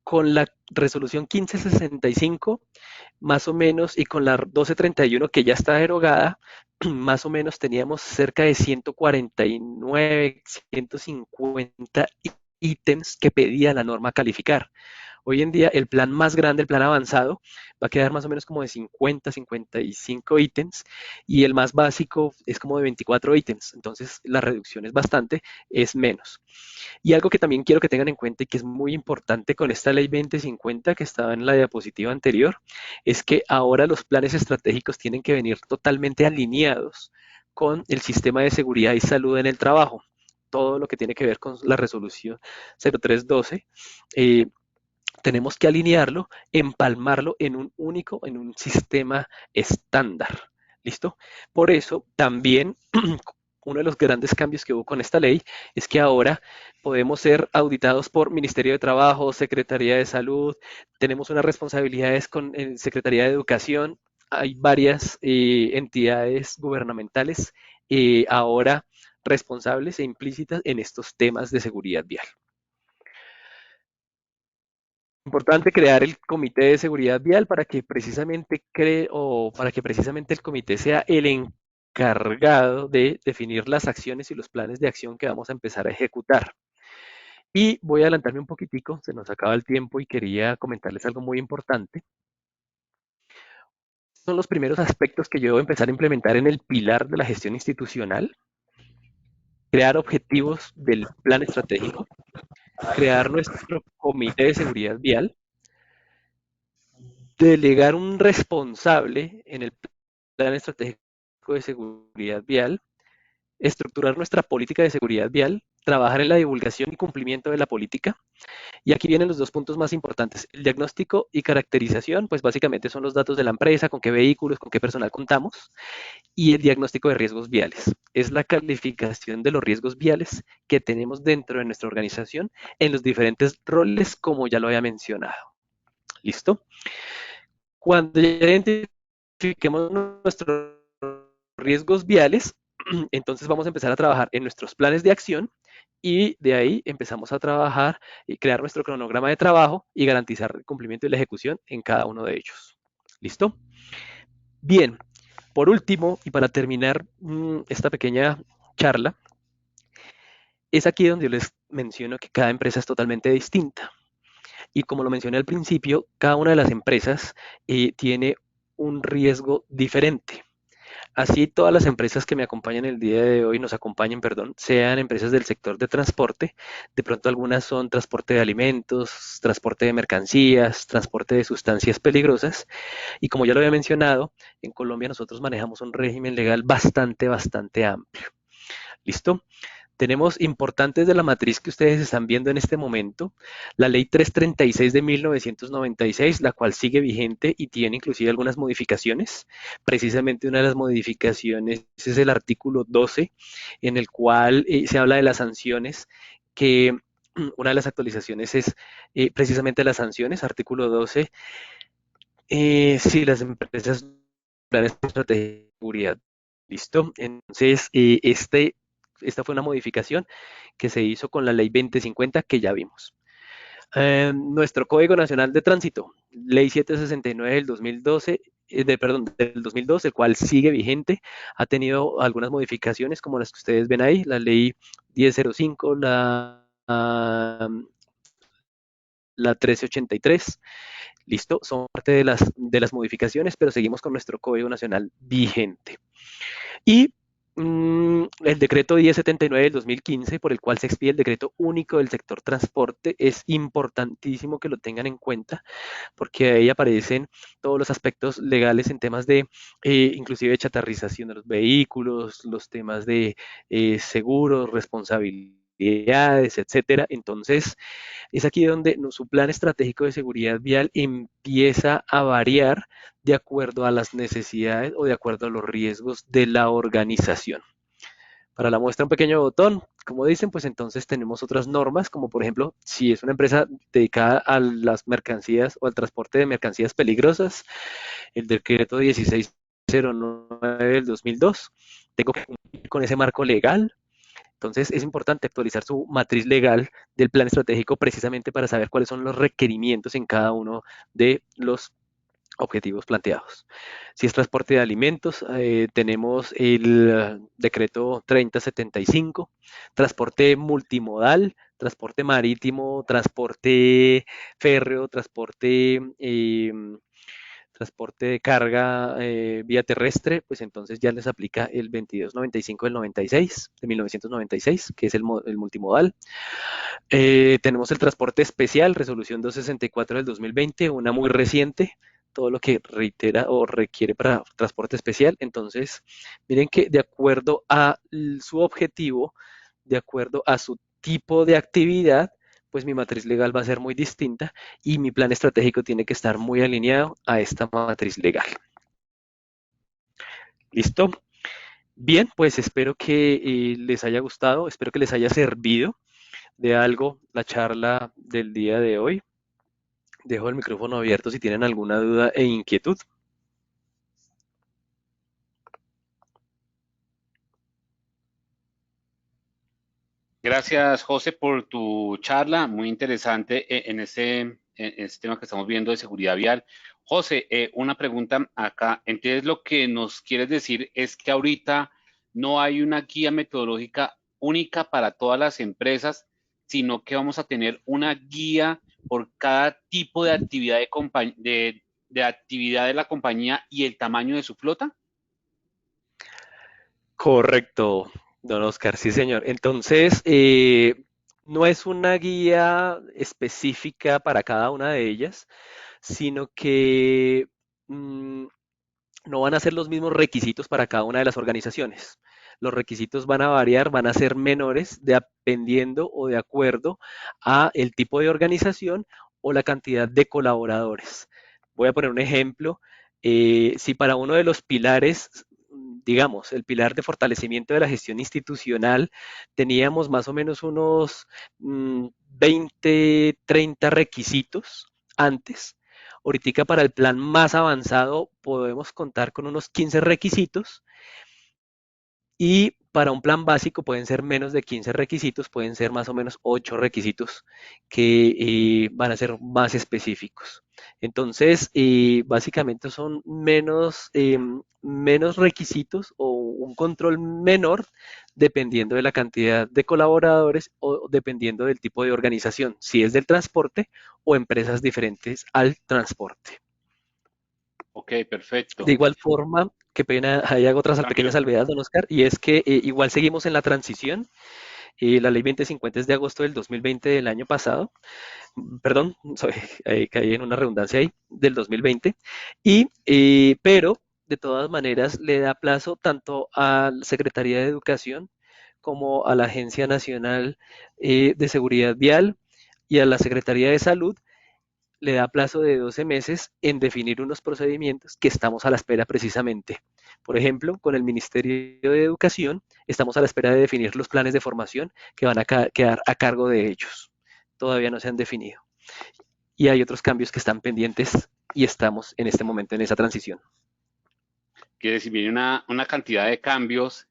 Con la resolución 1565 más o menos, y con la 1231 que ya está derogada, más o menos teníamos cerca de 149, 150 ítems que pedía la norma calificar. Hoy en día el plan más grande, el plan avanzado, va a quedar más o menos como de 50, 55 ítems y el más básico es como de 24 ítems. Entonces la reducción es bastante, es menos. Y algo que también quiero que tengan en cuenta y que es muy importante con esta ley 2050 que estaba en la diapositiva anterior, es que ahora los planes estratégicos tienen que venir totalmente alineados con el sistema de seguridad y salud en el trabajo. Todo lo que tiene que ver con la resolución 0312, tenemos que alinearlo, empalmarlo en un único, en un sistema estándar. ¿Listo? Por eso también uno de los grandes cambios que hubo con esta ley es que ahora podemos ser auditados por Ministerio de Trabajo, Secretaría de Salud, tenemos unas responsabilidades con Secretaría de Educación, hay varias entidades gubernamentales ahora responsables e implícitas en estos temas de seguridad vial. Importante crear el comité de seguridad vial para que precisamente el comité sea el encargado de definir las acciones y los planes de acción que vamos a empezar a ejecutar. Y voy a adelantarme un poquitico, se nos acaba el tiempo y quería comentarles algo muy importante. Son los primeros aspectos que yo debo empezar a implementar en el pilar de la gestión institucional. Crear objetivos del plan estratégico, crear nuestro comité de seguridad vial, delegar un responsable en el plan estratégico de seguridad vial, estructurar nuestra política de seguridad vial, trabajar en la divulgación y cumplimiento de la política. Y aquí vienen los dos puntos más importantes. El diagnóstico y caracterización, pues básicamente son los datos de la empresa, con qué vehículos, con qué personal contamos. Y el diagnóstico de riesgos viales. Es la calificación de los riesgos viales que tenemos dentro de nuestra organización en los diferentes roles, como ya lo había mencionado. ¿Listo? Cuando ya identifiquemos nuestros riesgos viales, entonces vamos a empezar a trabajar en nuestros planes de acción y de ahí empezamos a trabajar y crear nuestro cronograma de trabajo y garantizar el cumplimiento y la ejecución en cada uno de ellos. ¿Listo? Bien, por último y para terminar esta pequeña charla, es aquí donde yo les menciono que cada empresa es totalmente distinta. Y como lo mencioné al principio, cada una de las empresas tiene un riesgo diferente. Así todas las empresas que me acompañan el día de hoy, nos acompañen, perdón, sean empresas del sector de transporte, de pronto algunas son transporte de alimentos, transporte de mercancías, transporte de sustancias peligrosas, y como ya lo había mencionado, en Colombia nosotros manejamos un régimen legal bastante amplio. ¿Listo? Tenemos importantes de la matriz que ustedes están viendo en este momento, la ley 336 de 1996, la cual sigue vigente y tiene inclusive algunas modificaciones. Precisamente una de las modificaciones es el artículo 12, en el cual se habla de las sanciones, que una de las actualizaciones es precisamente las sanciones, artículo 12, si las empresas planes de seguridad. ¿Listo? Entonces, esta fue una modificación que se hizo con la ley 2050 que ya vimos. Nuestro Código Nacional de Tránsito, ley 769 del 2012, del 2002, el cual sigue vigente, ha tenido algunas modificaciones como las que ustedes ven ahí, la ley 1005, la 1383, listo, son parte de las modificaciones, pero seguimos con nuestro Código Nacional vigente. Y El decreto 1079 del 2015, por el cual se expide el decreto único del sector transporte, es importantísimo que lo tengan en cuenta, porque ahí aparecen todos los aspectos legales en temas de, inclusive, chatarrización de los vehículos, los temas de seguros, responsabilidades, etcétera. Entonces, es aquí donde su plan estratégico de seguridad vial empieza a variar de acuerdo a las necesidades o de acuerdo a los riesgos de la organización. Para la muestra un pequeño botón, como dicen, pues entonces tenemos otras normas, como por ejemplo, si es una empresa dedicada a las mercancías o al transporte de mercancías peligrosas, el decreto 1609 del 2002, tengo que cumplir con ese marco legal. Entonces es importante actualizar su matriz legal del plan estratégico precisamente para saber cuáles son los requerimientos en cada uno de los objetivos planteados. Si es transporte de alimentos, tenemos el decreto 3075, transporte multimodal, transporte marítimo, transporte férreo, transporte de carga vía terrestre, pues entonces ya les aplica el 2295 del 96, de 1996, que es el multimodal. Tenemos el transporte especial, resolución 264 del 2020, una muy reciente, todo lo que reitera o requiere para transporte especial. Entonces, miren que de acuerdo a su objetivo, de acuerdo a su tipo de actividad, pues mi matriz legal va a ser muy distinta y mi plan estratégico tiene que estar muy alineado a esta matriz legal. ¿Listo? Bien, pues espero que les haya gustado, espero que les haya servido de algo la charla del día de hoy. Dejo el micrófono abierto si tienen alguna duda e inquietud. Gracias, José, por tu charla, muy interesante en este tema que estamos viendo de seguridad vial. José, una pregunta acá. Entonces, lo que nos quieres decir es que ahorita no hay una guía metodológica única para todas las empresas, sino que vamos a tener una guía por cada tipo de actividad de actividad de la compañía y el tamaño de su flota. Correcto, don Oscar, sí señor. Entonces, no es una guía específica para cada una de ellas, sino que no van a ser los mismos requisitos para cada una de las organizaciones. Los requisitos van a variar, van a ser menores dependiendo o de acuerdo a el tipo de organización o la cantidad de colaboradores. Voy a poner un ejemplo. Si para uno de los pilares, digamos, el pilar de fortalecimiento de la gestión institucional, teníamos más o menos unos 20, 30 requisitos antes. Ahorita para el plan más avanzado podemos contar con unos 15 requisitos y para un plan básico pueden ser menos de 15 requisitos, pueden ser más o menos 8 requisitos que van a ser más específicos. Entonces, básicamente son menos requisitos o un control menor dependiendo de la cantidad de colaboradores o dependiendo del tipo de organización, si es del transporte o empresas diferentes al transporte. Ok, De perfecto. igual forma, qué pena, ahí hago otras pequeñas Tranquilo. salvedades, don Oscar, y es que igual seguimos en la transición. La ley 2050 es de agosto del 2020 del año pasado, perdón, caí en una redundancia ahí, del 2020, pero de todas maneras le da plazo tanto a la Secretaría de Educación como a la Agencia Nacional de Seguridad Vial y a la Secretaría de Salud le da plazo de 12 meses en definir unos procedimientos que estamos a la espera precisamente. Por ejemplo, con el Ministerio de Educación estamos a la espera de definir los planes de formación que van a quedar a cargo de ellos. Todavía no se han definido. Y hay otros cambios que están pendientes y estamos en este momento en esa transición. Quiere decir, viene una cantidad de cambios,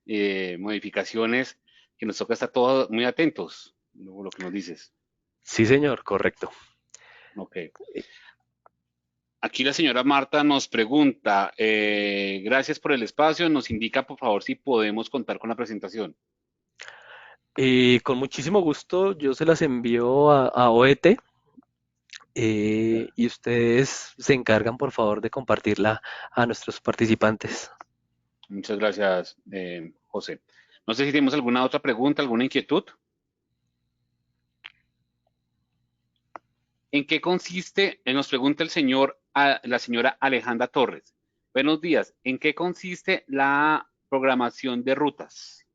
modificaciones, que nos toca estar todos muy atentos, lo que nos dices. Sí, señor, correcto. Ok. Aquí la señora Marta nos pregunta, gracias por el espacio, nos indica por favor si podemos contar con la presentación. Con muchísimo gusto, yo se las envío a OET y ustedes se encargan, por favor, de compartirla a nuestros participantes. Muchas gracias, José. No sé si tenemos alguna otra pregunta, alguna inquietud. ¿En qué consiste? Nos pregunta la señora Alejandra Torres. Buenos días. ¿En qué consiste la programación de rutas?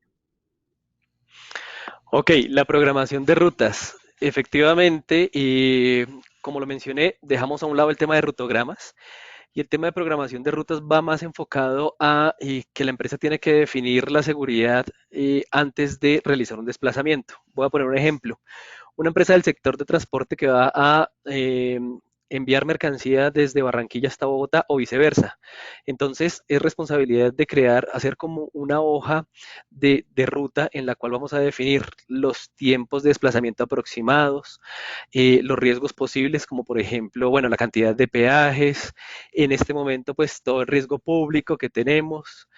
Ok, la programación de rutas. Efectivamente, y como lo mencioné, dejamos a un lado el tema de rutogramas y el tema de programación de rutas va más enfocado a que la empresa tiene que definir la seguridad antes de realizar un desplazamiento. Voy a poner un ejemplo. Una empresa del sector de transporte que va a enviar mercancía desde Barranquilla hasta Bogotá o viceversa. Entonces, es responsabilidad de crear, hacer como una hoja de ruta en la cual vamos a definir los tiempos de desplazamiento aproximados, los riesgos posibles, como por ejemplo, bueno, la cantidad de peajes, en este momento, pues todo el riesgo público que tenemos,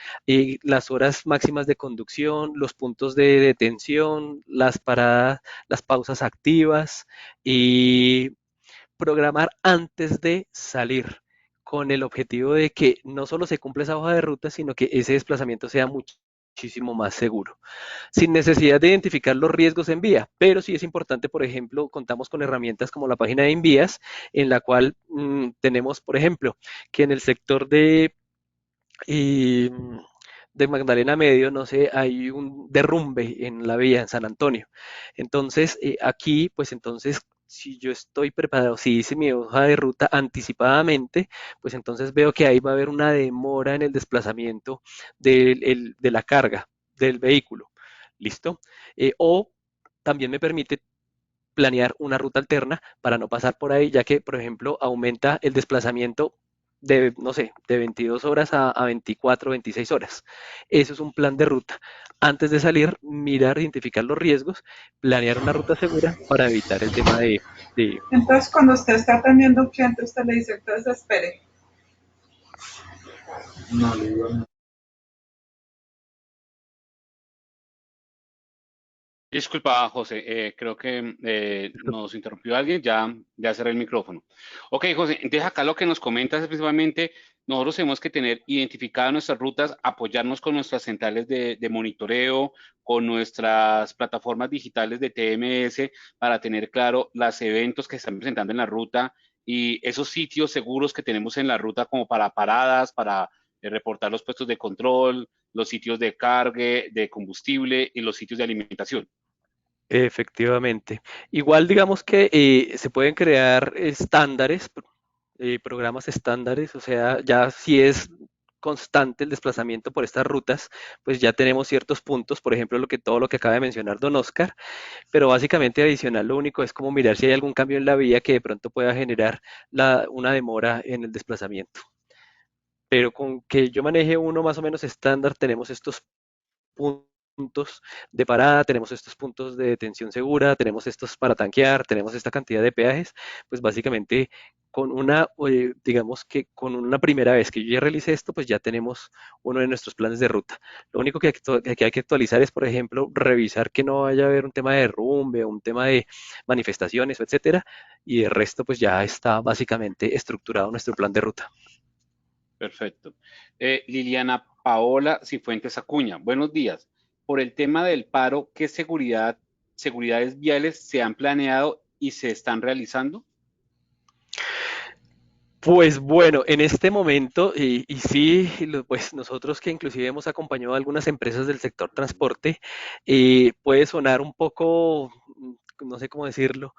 las horas máximas de conducción, los puntos de detención, las paradas, las pausas activas y programar antes de salir con el objetivo de que no solo se cumpla esa hoja de ruta, sino que ese desplazamiento sea muchísimo más seguro, sin necesidad de identificar los riesgos en vía, pero sí es importante, por ejemplo, contamos con herramientas como la página de Invías, en la cual tenemos, por ejemplo, que en el sector y, de Magdalena Medio, no sé, hay un derrumbe en la vía en San Antonio. Entonces, aquí, pues entonces, si yo estoy preparado, si hice mi hoja de ruta anticipadamente, pues entonces veo que ahí va a haber una demora en el desplazamiento de la carga del vehículo. ¿Listo? O también me permite planear una ruta alterna para no pasar por ahí, ya que, por ejemplo, aumenta el desplazamiento de, no sé, de 22 horas a 24, 26 horas. Eso es un plan de ruta. Antes de salir, mirar, identificar los riesgos, planear una ruta segura para evitar el tema de Entonces, cuando usted está atendiendo a un cliente, usted le dice, entonces espere. No, le digo no. Disculpa, José, creo que nos interrumpió alguien, ya cerré el micrófono. Ok, José, entonces acá lo que nos comentas es principalmente, nosotros tenemos que tener identificadas nuestras rutas, apoyarnos con nuestras centrales de monitoreo, con nuestras plataformas digitales de TMS para tener claro los eventos que se están presentando en la ruta y esos sitios seguros que tenemos en la ruta como para paradas, para reportar los puestos de control, los sitios de cargue, de combustible y los sitios de alimentación. efectivamente. Igual digamos que se pueden crear estándares, programas estándares, o sea, ya si es constante el desplazamiento por estas rutas, pues ya tenemos ciertos puntos, por ejemplo, todo lo que acaba de mencionar don Oscar, pero básicamente adicional lo único es como mirar si hay algún cambio en la vía que de pronto pueda generar una demora en el desplazamiento. Pero con que yo maneje uno más o menos estándar, tenemos estos puntos de parada, tenemos estos puntos de detención segura, tenemos estos para tanquear, tenemos esta cantidad de peajes, pues básicamente digamos que con una primera vez que yo ya realicé esto, pues ya tenemos uno de nuestros planes de ruta. Lo único que hay que actualizar es, por ejemplo, revisar que no vaya a haber un tema de derrumbe, un tema de manifestaciones, etcétera, y el resto pues ya está básicamente estructurado nuestro plan de ruta. Perfecto. Liliana Paola Cifuentes Acuña, buenos días. Por el tema del paro, ¿qué seguridades viales se han planeado y se están realizando? Pues bueno, en este momento, y sí, pues nosotros que inclusive hemos acompañado a algunas empresas del sector transporte, puede sonar un poco, no sé cómo decirlo,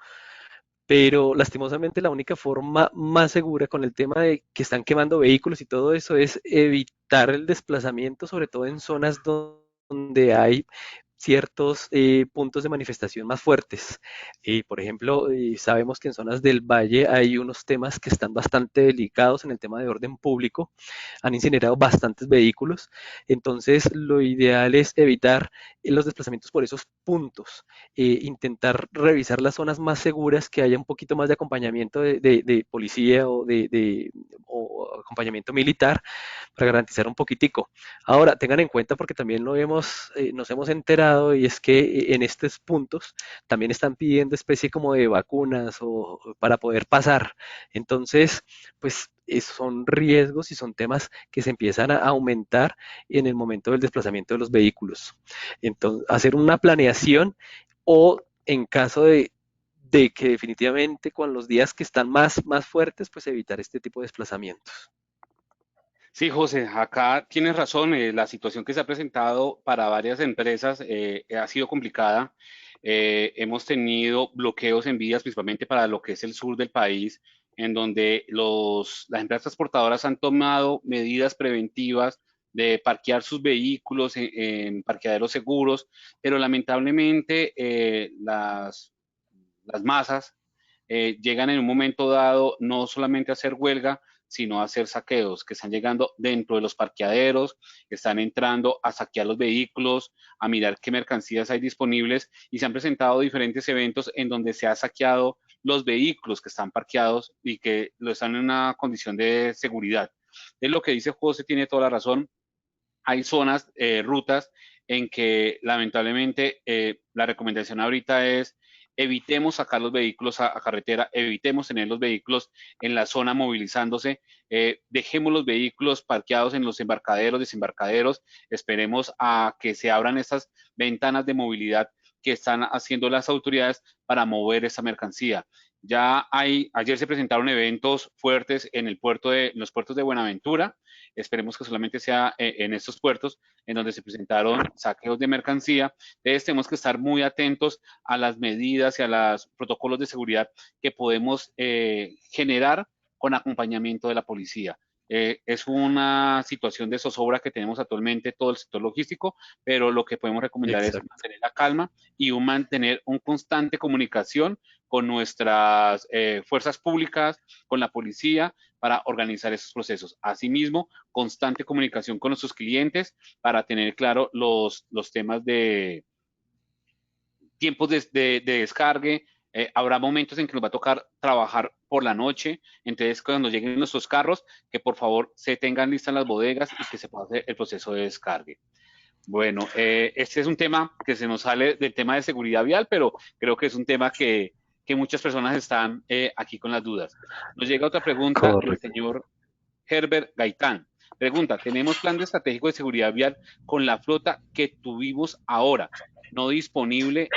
pero lastimosamente la única forma más segura con el tema de que están quemando vehículos y todo eso es evitar el desplazamiento, sobre todo en zonas donde hay ciertos puntos de manifestación más fuertes. Por ejemplo, sabemos que en zonas del valle hay unos temas que están bastante delicados en el tema de orden público, han incinerado bastantes vehículos, entonces lo ideal es evitar los desplazamientos por esos puntos, intentar revisar las zonas más seguras, que haya un poquito más de acompañamiento de policía o acompañamiento militar para garantizar un poquitico. Ahora, tengan en cuenta porque también nos hemos enterado notado y es que en estos puntos también están pidiendo especie como de vacunas o para poder pasar. Entonces, pues son riesgos y son temas que se empiezan a aumentar en el momento del desplazamiento de los vehículos. Entonces, hacer una planeación o en caso de que definitivamente con los días que están más fuertes, pues evitar este tipo de desplazamientos. Sí, José, acá tienes razón. La situación que se ha presentado para varias empresas ha sido complicada. Hemos tenido bloqueos en vías, principalmente para lo que es el sur del país, en donde las empresas transportadoras han tomado medidas preventivas de parquear sus vehículos en parqueaderos seguros, pero lamentablemente las masas llegan en un momento dado no solamente a hacer huelga, sino a hacer saqueos, que están llegando dentro de los parqueaderos, están entrando a saquear los vehículos, a mirar qué mercancías hay disponibles y se han presentado diferentes eventos en donde se ha saqueado los vehículos que están parqueados y que lo están en una condición de seguridad. Es lo que dice José, tiene toda la razón. Hay zonas, rutas en que lamentablemente la recomendación ahorita es evitemos sacar los vehículos a carretera, evitemos tener los vehículos en la zona movilizándose, dejemos los vehículos parqueados en los embarcaderos, desembarcaderos, esperemos a que se abran estas ventanas de movilidad que están haciendo las autoridades para mover esa mercancía. Ayer se presentaron eventos fuertes en los puertos de Buenaventura. Esperemos que solamente sea en estos puertos en donde se presentaron saqueos de mercancía. Entonces tenemos que estar muy atentos a las medidas y a los protocolos de seguridad que podemos generar con acompañamiento de la policía. Es una situación de zozobra que tenemos actualmente todo el sector logístico, pero lo que podemos recomendar es Exacto. mantener la calma y mantener una constante comunicación con nuestras fuerzas públicas, con la policía, para organizar esos procesos. Asimismo, constante comunicación con nuestros clientes para tener claro los temas de tiempos de descargue. Habrá momentos en que nos va a tocar trabajar por la noche, entonces cuando lleguen nuestros carros, que por favor se tengan listas las bodegas y que se pueda hacer el proceso de descargue. Bueno, este es un tema que se nos sale del tema de seguridad vial, pero creo que es un tema que muchas personas están aquí con las dudas. Nos llega otra pregunta del Correcto. señor Herbert Gaitán. Pregunta, ¿tenemos plan de estratégico de seguridad vial con la flota que tuvimos ahora, no disponible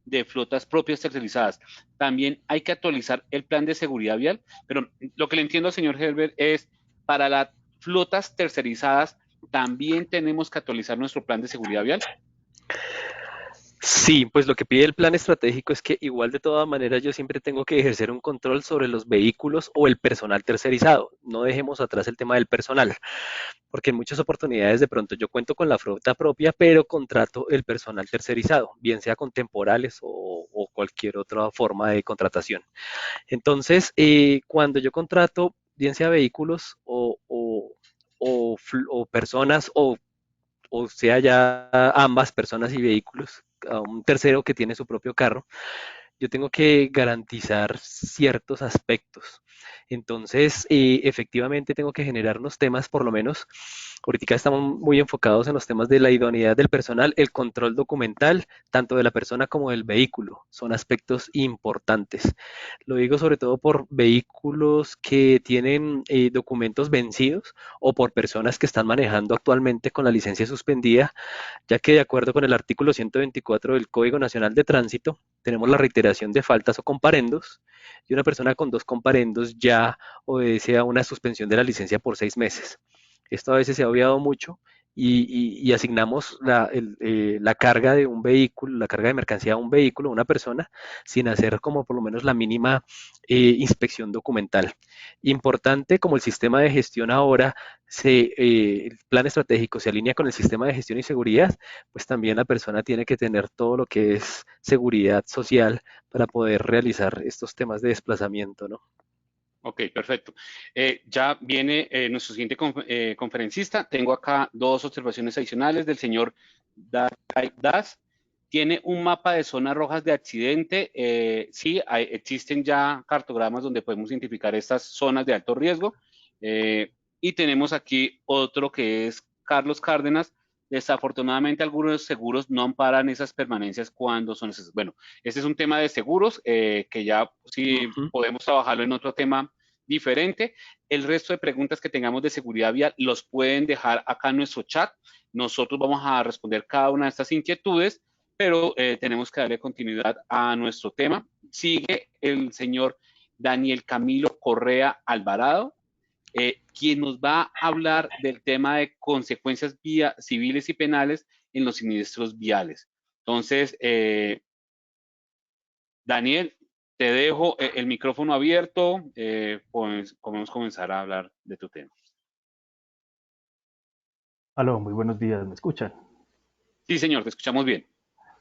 de flotas propias tercerizadas? También hay que actualizar el plan de seguridad vial, pero lo que le entiendo al señor Herbert es, para las flotas tercerizadas, ¿también tenemos que actualizar nuestro plan de seguridad vial? Sí, pues lo que pide el plan estratégico es que igual de todas maneras yo siempre tengo que ejercer un control sobre los vehículos o el personal tercerizado. No dejemos atrás el tema del personal, porque en muchas oportunidades de pronto yo cuento con la flota propia, pero contrato el personal tercerizado, bien sea con temporales o cualquier otra forma de contratación. Entonces, cuando yo contrato, bien sea vehículos o personas o sea ya ambas personas y vehículos, a un tercero que tiene su propio carro, yo tengo que garantizar ciertos aspectos. Entonces, efectivamente tengo que generar unos temas, por lo menos, ahorita estamos muy enfocados en los temas de la idoneidad del personal, el control documental, tanto de la persona como del vehículo, son aspectos importantes. Lo digo sobre todo por vehículos que tienen documentos vencidos o por personas que están manejando actualmente con la licencia suspendida, ya que de acuerdo con el artículo 124 del Código Nacional de Tránsito, tenemos la reiteración de faltas o comparendos, y una persona con 2 comparendos ya obedece a una suspensión de la licencia por 6 meses. Esto a veces se ha obviado mucho y asignamos la carga de un vehículo, la carga de mercancía a un vehículo, a una persona, sin hacer como por lo menos la mínima inspección documental. Importante, como el sistema de gestión ahora, el plan estratégico se alinea con el sistema de gestión y seguridad, pues también la persona tiene que tener todo lo que es seguridad social para poder realizar estos temas de desplazamiento, ¿no? Ok, perfecto. Ya viene nuestro siguiente conferencista. Tengo acá 2 observaciones adicionales del señor Das. Tiene un mapa de zonas rojas de accidente. Sí, existen ya cartogramas donde podemos identificar estas zonas de alto riesgo. Y tenemos aquí otro que es Carlos Cárdenas. Desafortunadamente, algunos seguros no amparan esas permanencias cuando son necesarias. Bueno, este es un tema de seguros que ya sí Ujú. podemos trabajarlo en otro tema diferente. El resto de preguntas que tengamos de seguridad vial los pueden dejar acá en nuestro chat. Nosotros vamos a responder cada una de estas inquietudes, pero tenemos que darle continuidad a nuestro tema. Sigue el señor Daniel Camilo Correa Alvarado, quien nos va a hablar del tema de consecuencias civiles y penales en los siniestros viales. Entonces, Daniel, te dejo el micrófono abierto, pues podemos comenzar a hablar de tu tema. Aló, muy buenos días, ¿me escuchan? Sí, señor, te escuchamos bien.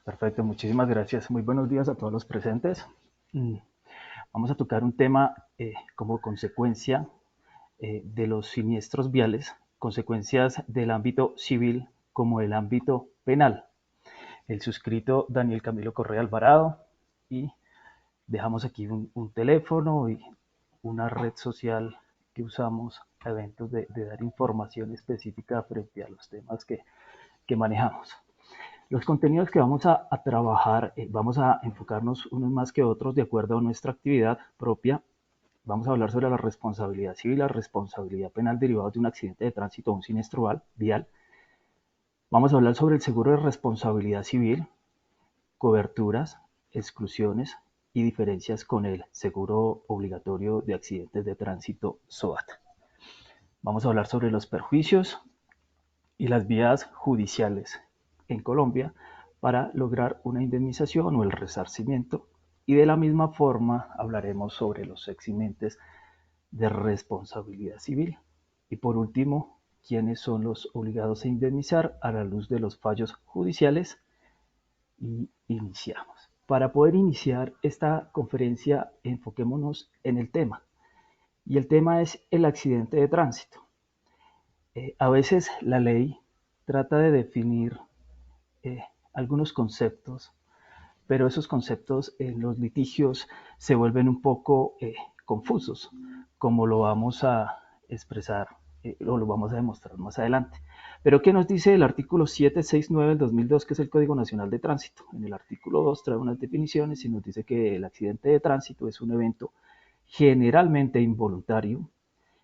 Perfecto, muchísimas gracias. Muy buenos días a todos los presentes. Vamos a tocar un tema como consecuencia de los siniestros viales, consecuencias del ámbito civil como del ámbito penal. El suscrito Daniel Camilo Correa Alvarado, y dejamos aquí un teléfono y una red social que usamos a eventos de dar información específica frente a los temas que manejamos. Los contenidos que vamos a trabajar, vamos a enfocarnos unos más que otros de acuerdo a nuestra actividad propia. Vamos a hablar sobre la responsabilidad civil, la responsabilidad penal derivada de un accidente de tránsito o un siniestro vial. Vamos a hablar sobre el seguro de responsabilidad civil, coberturas, exclusiones y diferencias con el seguro obligatorio de accidentes de tránsito SOAT. Vamos a hablar sobre los perjuicios y las vías judiciales en Colombia para lograr una indemnización o el resarcimiento, y de la misma forma hablaremos sobre los eximentes de responsabilidad civil. Y por último, quiénes son los obligados a indemnizar a la luz de los fallos judiciales, y iniciamos. Para poder iniciar esta conferencia, enfoquémonos en el tema. Y el tema es el accidente de tránsito. A veces la ley trata de definir algunos conceptos, pero esos conceptos en los litigios se vuelven un poco confusos, como lo vamos a expresar o lo vamos a demostrar más adelante. Pero ¿qué nos dice el artículo 769 del 2002, que es el Código Nacional de Tránsito? En el artículo 2 trae unas definiciones y nos dice que el accidente de tránsito es un evento generalmente involuntario,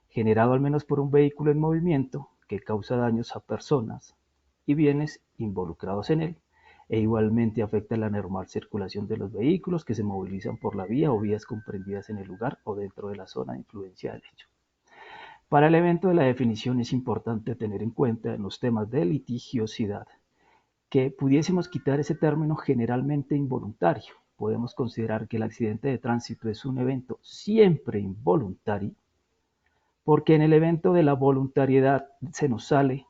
generado al menos por un vehículo en movimiento que causa daños a personas y bienes involucrados en él, e igualmente afecta la normal circulación de los vehículos que se movilizan por la vía o vías comprendidas en el lugar o dentro de la zona de influencia del hecho. Para el evento de la definición es importante tener en cuenta en los temas de litigiosidad que pudiésemos quitar ese término generalmente involuntario. Podemos considerar que el accidente de tránsito es un evento siempre involuntario, porque en el evento de la voluntariedad se nos sale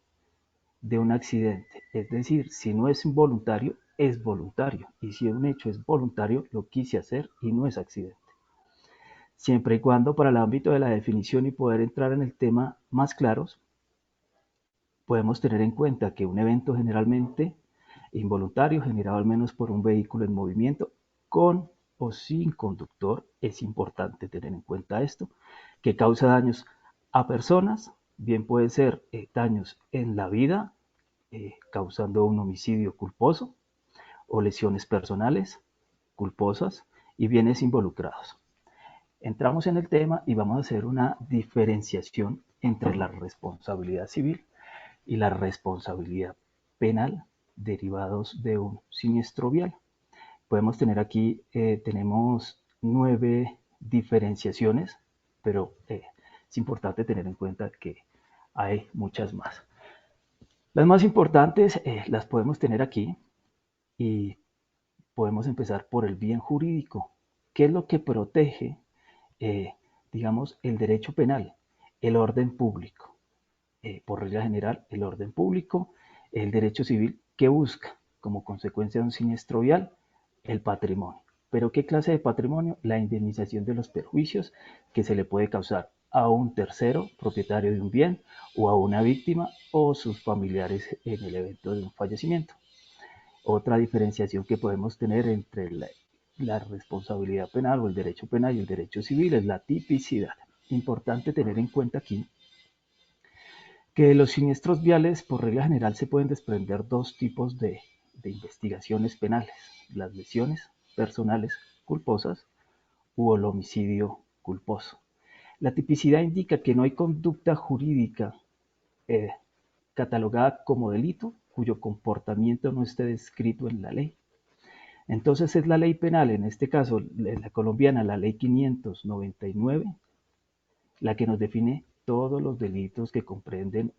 de un accidente. Es decir, si no es involuntario, es voluntario. Y si un hecho es voluntario, lo quise hacer y no es accidente. Siempre y cuando, para el ámbito de la definición y poder entrar en el tema más claros, podemos tener en cuenta que un evento generalmente involuntario, generado al menos por un vehículo en movimiento, con o sin conductor, es importante tener en cuenta esto, que causa daños a personas, bien puede ser daños en la vida, causando un homicidio culposo, o lesiones personales culposas y bienes involucrados. Entramos en el tema y vamos a hacer una diferenciación entre la responsabilidad civil y la responsabilidad penal derivados de un siniestro vial. Podemos tener aquí, tenemos 9 diferenciaciones, pero es importante tener en cuenta que hay muchas más. Las más importantes las podemos tener aquí y podemos empezar por el bien jurídico. ¿Qué es lo que protege, digamos, el derecho penal? El orden público. Por regla general, el orden público. El derecho civil, que busca como consecuencia de un siniestro vial el patrimonio. ¿Pero qué clase de patrimonio? La indemnización de los perjuicios que se le puede causar a un tercero, propietario de un bien, o a una víctima o sus familiares en el evento de un fallecimiento. Otra diferenciación que podemos tener entre la responsabilidad penal o el derecho penal y el derecho civil es la tipicidad. Importante tener en cuenta aquí Que de los siniestros viales, por regla general, se pueden desprender dos tipos de investigaciones penales: las lesiones personales culposas o el homicidio culposo. La tipicidad indica que no hay conducta jurídica eh, catalogada como delito cuyo comportamiento no esté descrito en la ley. Entonces es la ley penal, en este caso la colombiana, la ley 599, la que nos define todos los delitos que comprenden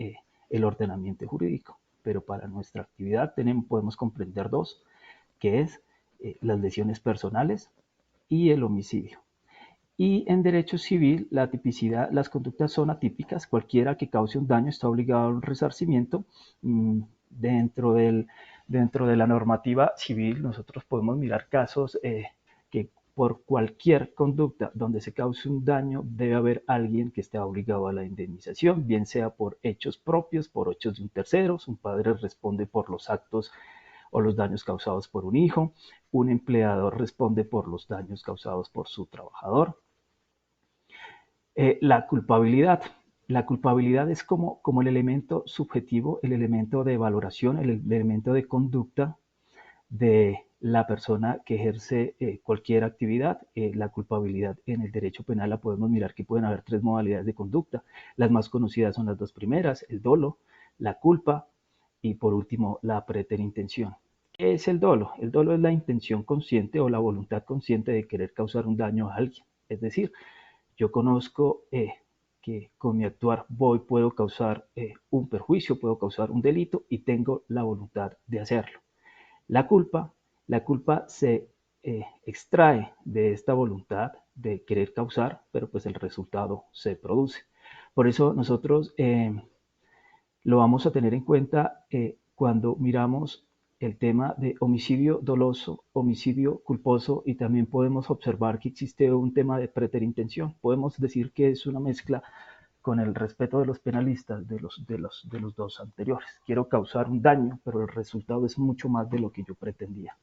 el ordenamiento jurídico. Pero para nuestra actividad podemos comprender dos, que es las lesiones personales y el homicidio. Y en derecho civil, la tipicidad, las conductas son atípicas. Cualquiera que cause un daño está obligado a un resarcimiento. Dentro de la normativa civil, nosotros podemos mirar casos que por cualquier conducta donde se cause un daño debe haber alguien que esté obligado a la indemnización, bien sea por hechos propios, por hechos de un tercero. Un padre responde por los actos o los daños causados por un hijo. Un empleador responde por los daños causados por su trabajador. La culpabilidad. La culpabilidad es como el elemento subjetivo, el elemento de valoración, el elemento de conducta de la persona que ejerce cualquier actividad. La culpabilidad en el derecho penal la podemos mirar que pueden haber tres modalidades de conducta. Las más conocidas son las dos primeras: el dolo, la culpa y por último la preterintención. ¿Qué es el dolo? El dolo es la intención consciente o la voluntad consciente de querer causar un daño a alguien. Es decir, yo conozco que con mi actuar puedo causar un perjuicio, puedo causar un delito y tengo la voluntad de hacerlo. La culpa se extrae de esta voluntad de querer causar, pero pues el resultado se produce. Por eso nosotros lo vamos a tener en cuenta cuando miramos el tema de homicidio doloso, homicidio culposo, y también podemos observar que existe un tema de preterintención. Podemos decir que es una mezcla con el respeto de los penalistas de los dos anteriores. Quiero causar un daño, pero el resultado es mucho más de lo que yo pretendía.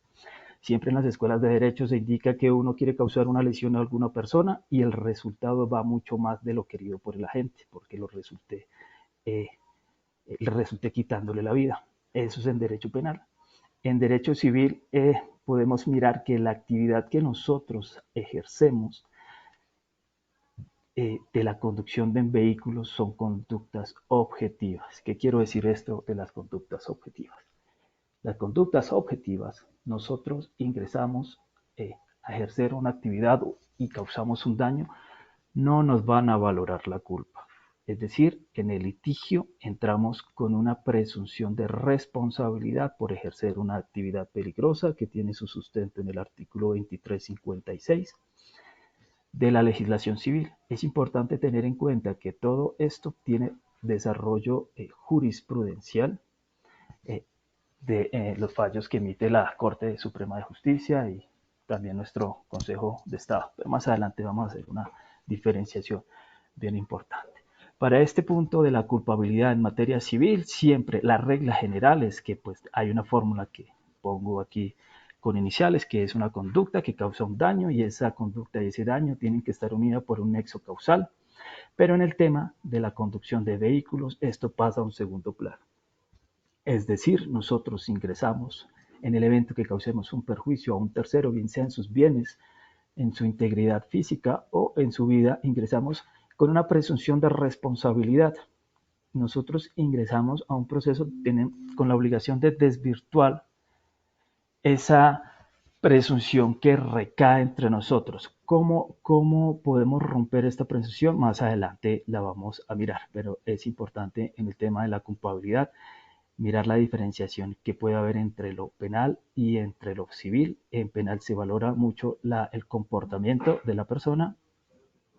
Siempre en las escuelas de derecho se indica que uno quiere causar una lesión a alguna persona y el resultado va mucho más de lo querido por el agente, porque le resulte quitándole la vida. Eso es en derecho penal. En derecho civil podemos mirar que la actividad que nosotros ejercemos de la conducción de vehículos son conductas objetivas. ¿Qué quiero decir esto de las conductas objetivas? Las conductas objetivas, nosotros ingresamos a ejercer una actividad y causamos un daño, no nos van a valorar la culpa. Es decir, en el litigio entramos con una presunción de responsabilidad por ejercer una actividad peligrosa que tiene su sustento en el artículo 2356 de la legislación civil. Es importante tener en cuenta que todo esto tiene desarrollo jurisprudencial de los fallos que emite la Corte Suprema de Justicia y también nuestro Consejo de Estado. Pero más adelante vamos a hacer una diferenciación bien importante. Para este punto de la culpabilidad en materia civil, siempre la regla general es que pues hay una fórmula que pongo aquí con iniciales, que es una conducta que causa un daño, y esa conducta y ese daño tienen que estar unidas por un nexo causal. Pero en el tema de la conducción de vehículos, esto pasa a un segundo plano. Es decir, nosotros ingresamos en el evento que causemos un perjuicio a un tercero, bien sea en sus bienes, en su integridad física o en su vida, ingresamos con una presunción de responsabilidad. Nosotros ingresamos a un proceso con la obligación de desvirtuar esa presunción que recae entre nosotros. ¿Cómo podemos romper esta presunción? Más adelante la vamos a mirar, pero es importante en el tema de la culpabilidad mirar la diferenciación que puede haber entre lo penal y entre lo civil. En penal se valora mucho el comportamiento de la persona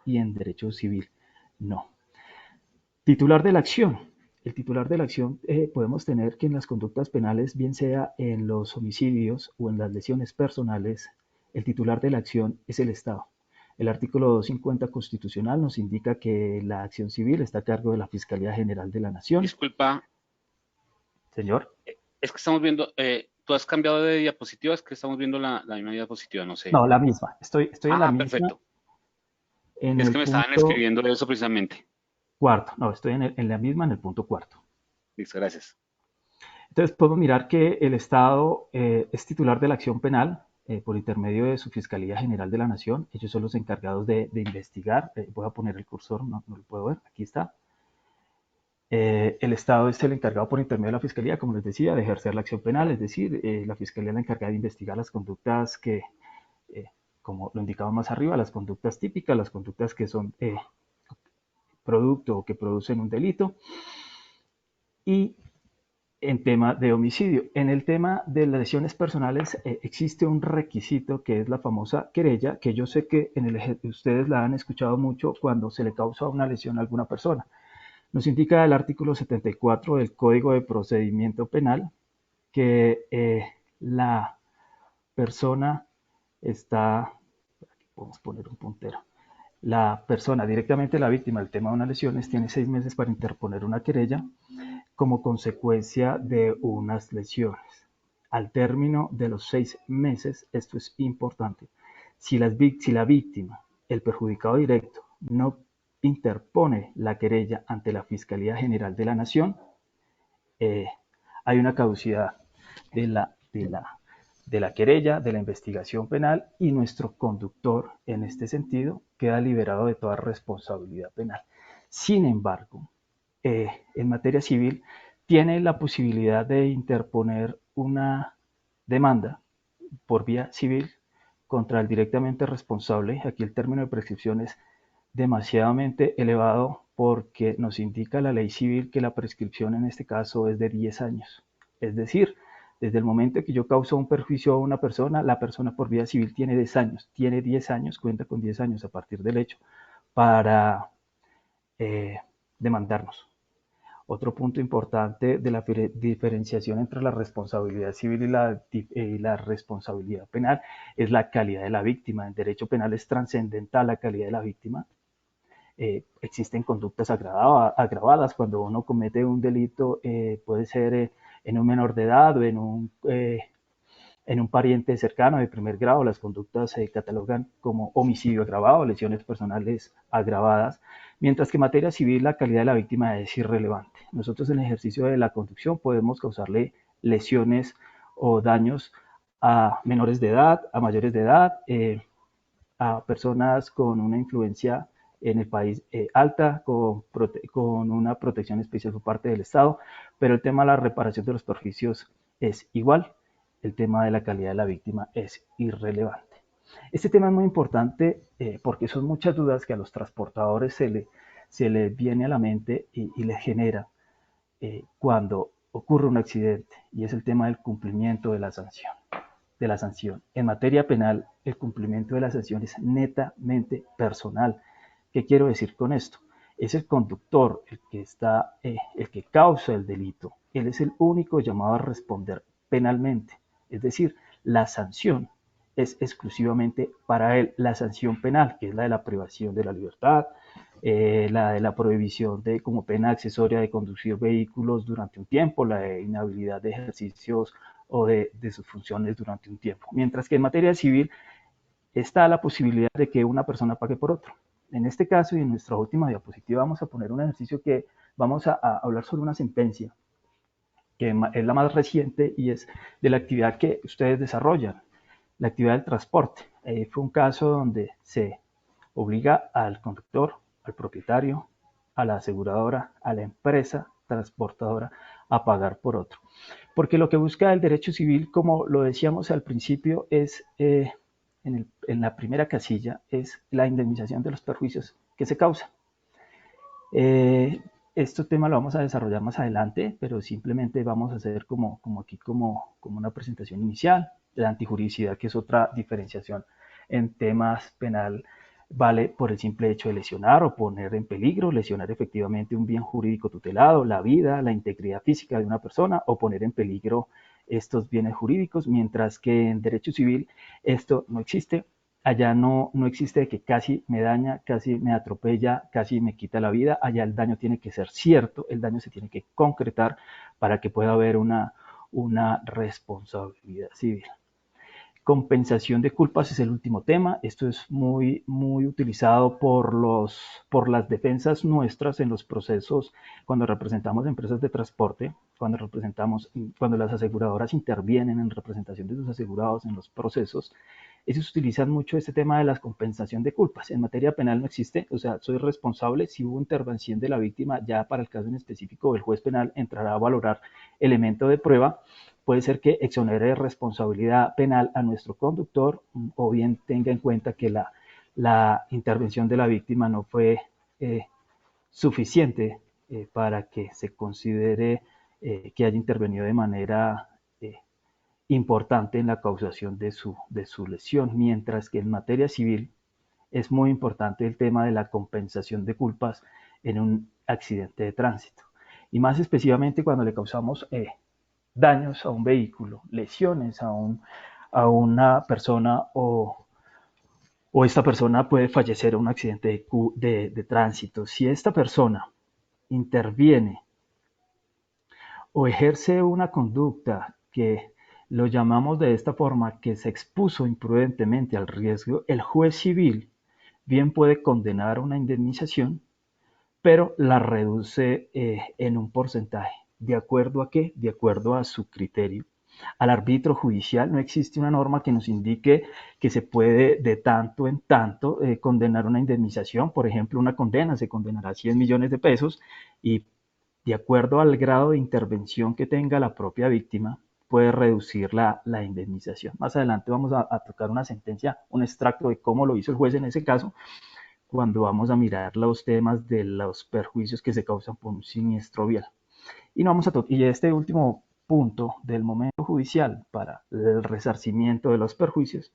y en derecho civil no. Titular de la acción. El titular de la acción podemos tener que en las conductas penales, bien sea en los homicidios o en las lesiones personales, el titular de la acción es el Estado. El artículo 250 constitucional nos indica que la acción civil está a cargo de la Fiscalía General de la Nación. Disculpa, Señor. es que estamos viendo, tú has cambiado de diapositiva, es que estamos viendo la misma diapositiva, no sé. No, la misma. Estoy en la misma. Perfecto. Es que me estaban escribiendo eso precisamente. cuarto. No, estoy en la misma, en el punto cuarto. Listo, gracias. Entonces podemos mirar que el Estado es titular de la acción penal por intermedio de su Fiscalía General de la Nación. Ellos son los encargados de investigar. Voy a poner el cursor, no lo puedo ver, aquí está. El Estado es el encargado por intermedio de la Fiscalía, como les decía, de ejercer la acción penal, es decir, la Fiscalía es la encargada de investigar las conductas que, como lo indicamos más arriba, las conductas típicas, las conductas que son producto o que producen un delito. Y en tema de homicidio. En el tema de las lesiones personales existe un requisito que es la famosa querella, que yo sé que ustedes la han escuchado mucho cuando se le causa una lesión a alguna persona. Nos indica el artículo 74 del Código de Procedimiento Penal que la persona está, aquí podemos poner un puntero, la persona, directamente la víctima del tema de unas lesiones, tiene 6 meses para interponer una querella como consecuencia de unas lesiones. Al término de los 6 meses, esto es importante, si la víctima, el perjudicado directo, no interpone la querella ante la Fiscalía General de la Nación, hay una caducidad de la querella, de la investigación penal, y nuestro conductor, en este sentido, queda liberado de toda responsabilidad penal. Sin embargo, en materia civil, tiene la posibilidad de interponer una demanda por vía civil contra el directamente responsable. Aquí el término de prescripción es demasiadamente elevado porque nos indica la ley civil que la prescripción en este caso es de 10 años. Es decir, desde el momento que yo causo un perjuicio a una persona, la persona por vía civil tiene 10 años, cuenta con 10 años a partir del hecho para demandarnos. Otro punto importante de la diferenciación entre la responsabilidad civil y la responsabilidad penal es la calidad de la víctima. En derecho penal es trascendental la calidad de la víctima. Existen conductas agravadas cuando uno comete un delito, puede ser en un menor de edad o en un pariente cercano de primer grado. Las conductas se catalogan como homicidio agravado, lesiones personales agravadas, mientras que en materia civil la calidad de la víctima es irrelevante. Nosotros en el ejercicio de la conducción podemos causarle lesiones o daños a menores de edad, a mayores de edad, a personas con una influencia en el país alta, con una protección especial por parte del Estado, pero el tema de la reparación de los perjuicios es igual. El tema de la calidad de la víctima es irrelevante. Este tema es muy importante porque son muchas dudas que a los transportadores se les viene a la mente y les genera cuando ocurre un accidente, y es el tema del cumplimiento de la sanción. En materia penal, el cumplimiento de la sanción es netamente personal. ¿Qué quiero decir con esto? Es el conductor el que causa el delito. Él es el único llamado a responder penalmente. Es decir, la sanción es exclusivamente para él. La sanción penal, que es la de la privación de la libertad, la de la prohibición de como pena accesoria de conducir vehículos durante un tiempo, la de inhabilidad de ejercicios o de sus funciones durante un tiempo. Mientras que en materia civil está la posibilidad de que una persona pague por otro. En este caso y en nuestra última diapositiva vamos a poner un ejercicio que vamos a hablar sobre una sentencia que es la más reciente y es de la actividad que ustedes desarrollan, la actividad del transporte. Fue un caso donde se obliga al conductor, al propietario, a la aseguradora, a la empresa transportadora a pagar por otro. Porque lo que busca el derecho civil, como lo decíamos al principio, es en la primera casilla, es la indemnización de los perjuicios que se causan. Este tema lo vamos a desarrollar más adelante, pero simplemente vamos a hacer como una presentación inicial. La antijuridicidad, que es otra diferenciación en temas penal, vale por el simple hecho de lesionar o poner en peligro, lesionar efectivamente un bien jurídico tutelado, la vida, la integridad física de una persona, o poner en peligro estos bienes jurídicos, mientras que en derecho civil esto no existe. Allá no existe que casi me daña, casi me atropella, casi me quita la vida. Allá el daño tiene que ser cierto, el daño se tiene que concretar para que pueda haber una responsabilidad civil. Compensación de culpas es el último tema. Esto es muy utilizado por las defensas nuestras en los procesos cuando representamos empresas de transporte, cuando las aseguradoras intervienen en representación de sus asegurados en los procesos. Ellos utilizan mucho este tema de la compensación de culpas. En materia penal no existe, o sea, soy responsable si hubo intervención de la víctima. Ya para el caso en específico, el juez penal entrará a valorar elemento de prueba. Puede ser que exonere de responsabilidad penal a nuestro conductor, o bien tenga en cuenta que la intervención de la víctima no fue suficiente para que se considere que haya intervenido de manera importante en la causación de su lesión, mientras que en materia civil es muy importante el tema de la compensación de culpas en un accidente de tránsito, y más específicamente cuando le causamos daños a un vehículo, lesiones a una persona, o esta persona puede fallecer en un accidente de tránsito. Si esta persona interviene o ejerce una conducta que lo llamamos de esta forma, que se expuso imprudentemente al riesgo, el juez civil bien puede condenar una indemnización, pero la reduce en un porcentaje. ¿De acuerdo a qué? De acuerdo a su criterio. Al árbitro judicial no existe una norma que nos indique que se puede de tanto en tanto condenar una indemnización. Por ejemplo, una condena se condenará a 100 millones de pesos, y de acuerdo al grado de intervención que tenga la propia víctima, puede reducir la indemnización. Más adelante vamos a tocar una sentencia, un extracto de cómo lo hizo el juez en ese caso, cuando vamos a mirar los temas de los perjuicios que se causan por un siniestro vial. Y este último punto del momento judicial para el resarcimiento de los perjuicios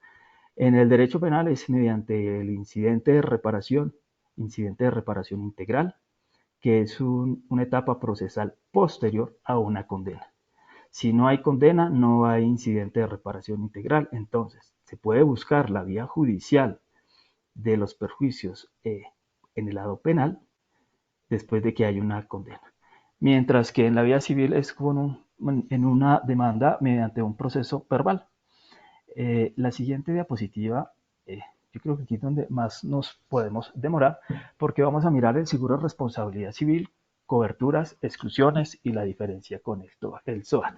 en el derecho penal es mediante el incidente de reparación integral, que es una etapa procesal posterior a una condena. Si no hay condena, no hay incidente de reparación integral. Entonces, se puede buscar la vía judicial de los perjuicios en el lado penal después de que hay una condena. Mientras que en la vía civil es en una demanda mediante un proceso verbal. La siguiente diapositiva, yo creo que aquí es donde más nos podemos demorar, porque vamos a mirar el seguro de responsabilidad civil, coberturas, exclusiones y la diferencia con el SOAT.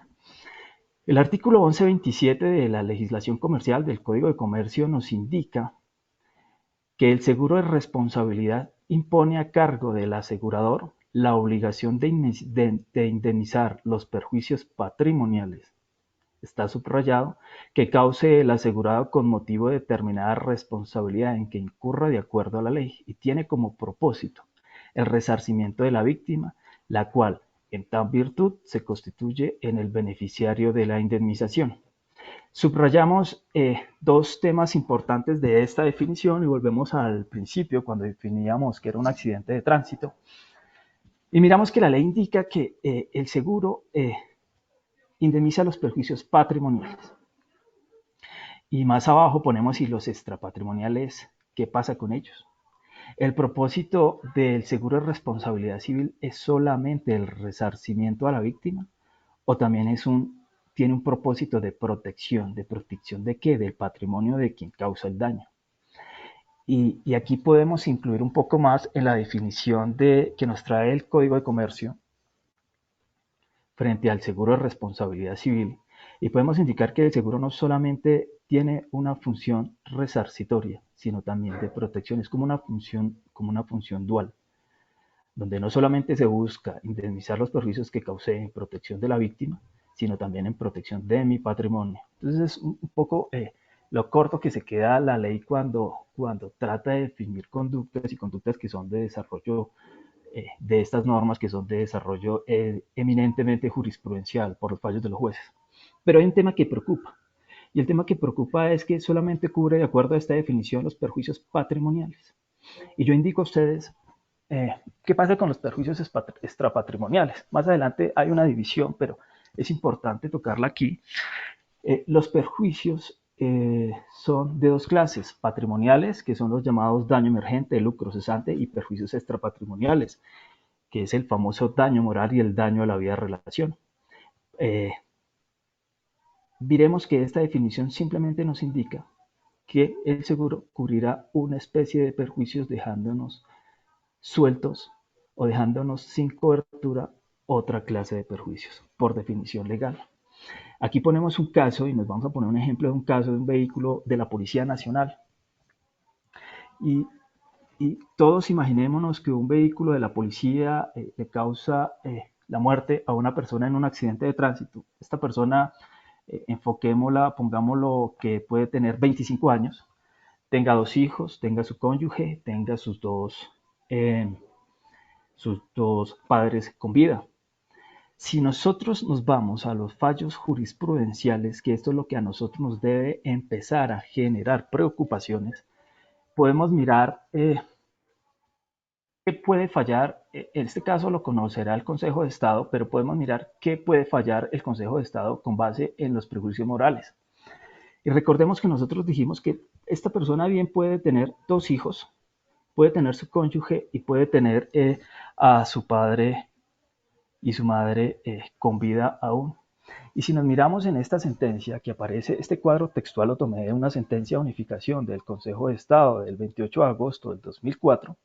El artículo 1127 de la legislación comercial del Código de Comercio nos indica que el seguro de responsabilidad impone a cargo del asegurador la obligación de indemnizar los perjuicios patrimoniales, está subrayado, que cause el asegurado con motivo de determinada responsabilidad en que incurra de acuerdo a la ley, y tiene como propósito el resarcimiento de la víctima, la cual, en tal virtud, se constituye en el beneficiario de la indemnización. Subrayamos dos temas importantes de esta definición y volvemos al principio cuando definíamos que era un accidente de tránsito. Y miramos que la ley indica que el seguro indemniza los perjuicios patrimoniales. Y más abajo ponemos, y los extrapatrimoniales, ¿qué pasa con ellos? El propósito del seguro de responsabilidad civil es solamente el resarcimiento a la víctima, o también tiene un propósito de protección. ¿De protección de qué? Del patrimonio de quien causa el daño. Y aquí podemos incluir un poco más en la definición que nos trae el Código de Comercio frente al seguro de responsabilidad civil, y podemos indicar que el seguro no solamente tiene una función resarcitoria, sino también de protección. Es como una función dual, donde no solamente se busca indemnizar los perjuicios que causé en protección de la víctima, sino también en protección de mi patrimonio. Entonces es un poco lo corto que se queda la ley cuando trata de definir conductas, y conductas que son de desarrollo de estas normas, que son de desarrollo eminentemente jurisprudencial por los fallos de los jueces. Pero hay un tema que preocupa, y el tema que preocupa es que solamente cubre, de acuerdo a esta definición, los perjuicios patrimoniales. Y yo indico a ustedes qué pasa con los perjuicios extrapatrimoniales. Más adelante hay una división, pero es importante tocarla aquí. Los perjuicios son de dos clases: patrimoniales, que son los llamados daño emergente, lucro cesante, y perjuicios extrapatrimoniales, que es el famoso daño moral y el daño a la vida de relación. Diremos que esta definición simplemente nos indica que el seguro cubrirá una especie de perjuicios dejándonos sueltos o dejándonos sin cobertura otra clase de perjuicios, por definición legal. Aquí ponemos un caso y nos vamos a poner un ejemplo de un caso de un vehículo de la Policía Nacional. Y todos imaginémonos que un vehículo de la policía le causa la muerte a una persona en un accidente de tránsito. Esta persona, enfoquémosla, pongámoslo que puede tener 25 años, tenga 2 hijos, tenga su cónyuge, tenga sus dos padres con vida. Si nosotros nos vamos a los fallos jurisprudenciales, que esto es lo que a nosotros nos debe empezar a generar preocupaciones, podemos mirar qué puede fallar. En este caso lo conocerá el Consejo de Estado, pero podemos mirar qué puede fallar el Consejo de Estado con base en los prejuicios morales. Y recordemos que nosotros dijimos que esta persona bien puede tener 2 hijos, puede tener su cónyuge y puede tener a su padre y su madre con vida aún. Y si nos miramos en esta sentencia que aparece, este cuadro textual lo tomé de una sentencia de unificación del Consejo de Estado del 28 de agosto del 2004,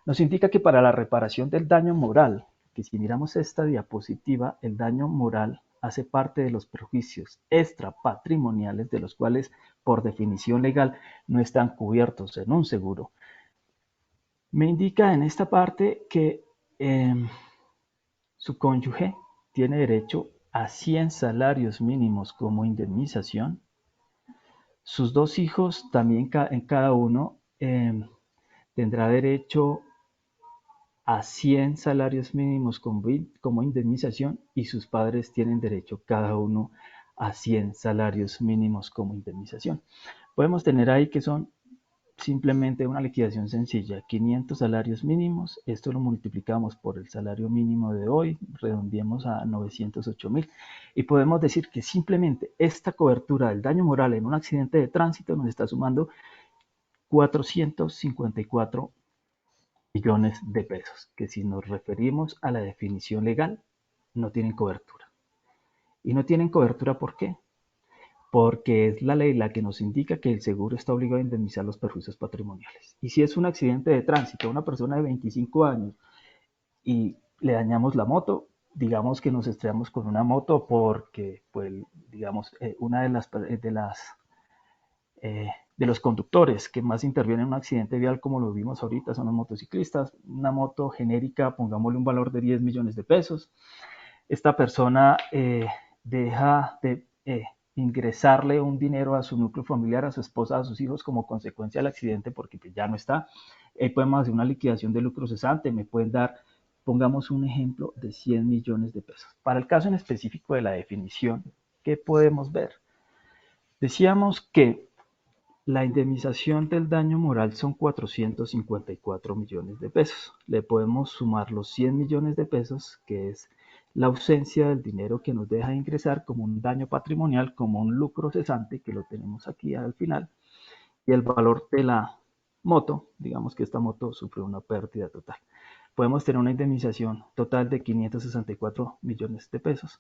nos indica que para la reparación del daño moral, que si miramos esta diapositiva, el daño moral hace parte de los perjuicios extrapatrimoniales de los cuales por definición legal no están cubiertos en un seguro. Me indica en esta parte que su cónyuge tiene derecho a 100 salarios mínimos como indemnización. Sus 2 hijos también en cada uno tendrá derecho a 100 salarios mínimos como indemnización y sus padres tienen derecho cada uno a 100 salarios mínimos como indemnización. Podemos tener ahí que son simplemente una liquidación sencilla, 500 salarios mínimos, esto lo multiplicamos por el salario mínimo de hoy, redondeemos a 908.000 y podemos decir que simplemente esta cobertura del daño moral en un accidente de tránsito nos está sumando 454 millones de pesos, que si nos referimos a la definición legal, no tienen cobertura. Y no tienen cobertura, ¿por qué? Porque es la ley la que nos indica que el seguro está obligado a indemnizar los perjuicios patrimoniales. Y si es un accidente de tránsito, una persona de 25 años y le dañamos la moto, digamos que nos estrellamos con una moto porque, pues, digamos, una de los conductores que más intervienen en un accidente vial, como lo vimos ahorita, son los motociclistas. Una moto genérica, pongámosle un valor de 10 millones de pesos. Esta persona deja de ingresarle un dinero a su núcleo familiar, a su esposa, a sus hijos como consecuencia del accidente porque pues, ya no está. Podemos hacer una liquidación de lucro cesante, me pueden dar, pongamos un ejemplo, de 100 millones de pesos. Para el caso en específico de la definición, ¿qué podemos ver? Decíamos que la indemnización del daño moral son 454 millones de pesos. Le podemos sumar los 100 millones de pesos, que es la ausencia del dinero que nos deja ingresar como un daño patrimonial, como un lucro cesante, que lo tenemos aquí al final, y el valor de la moto, digamos que esta moto sufrió una pérdida total. Podemos tener una indemnización total de 564 millones de pesos,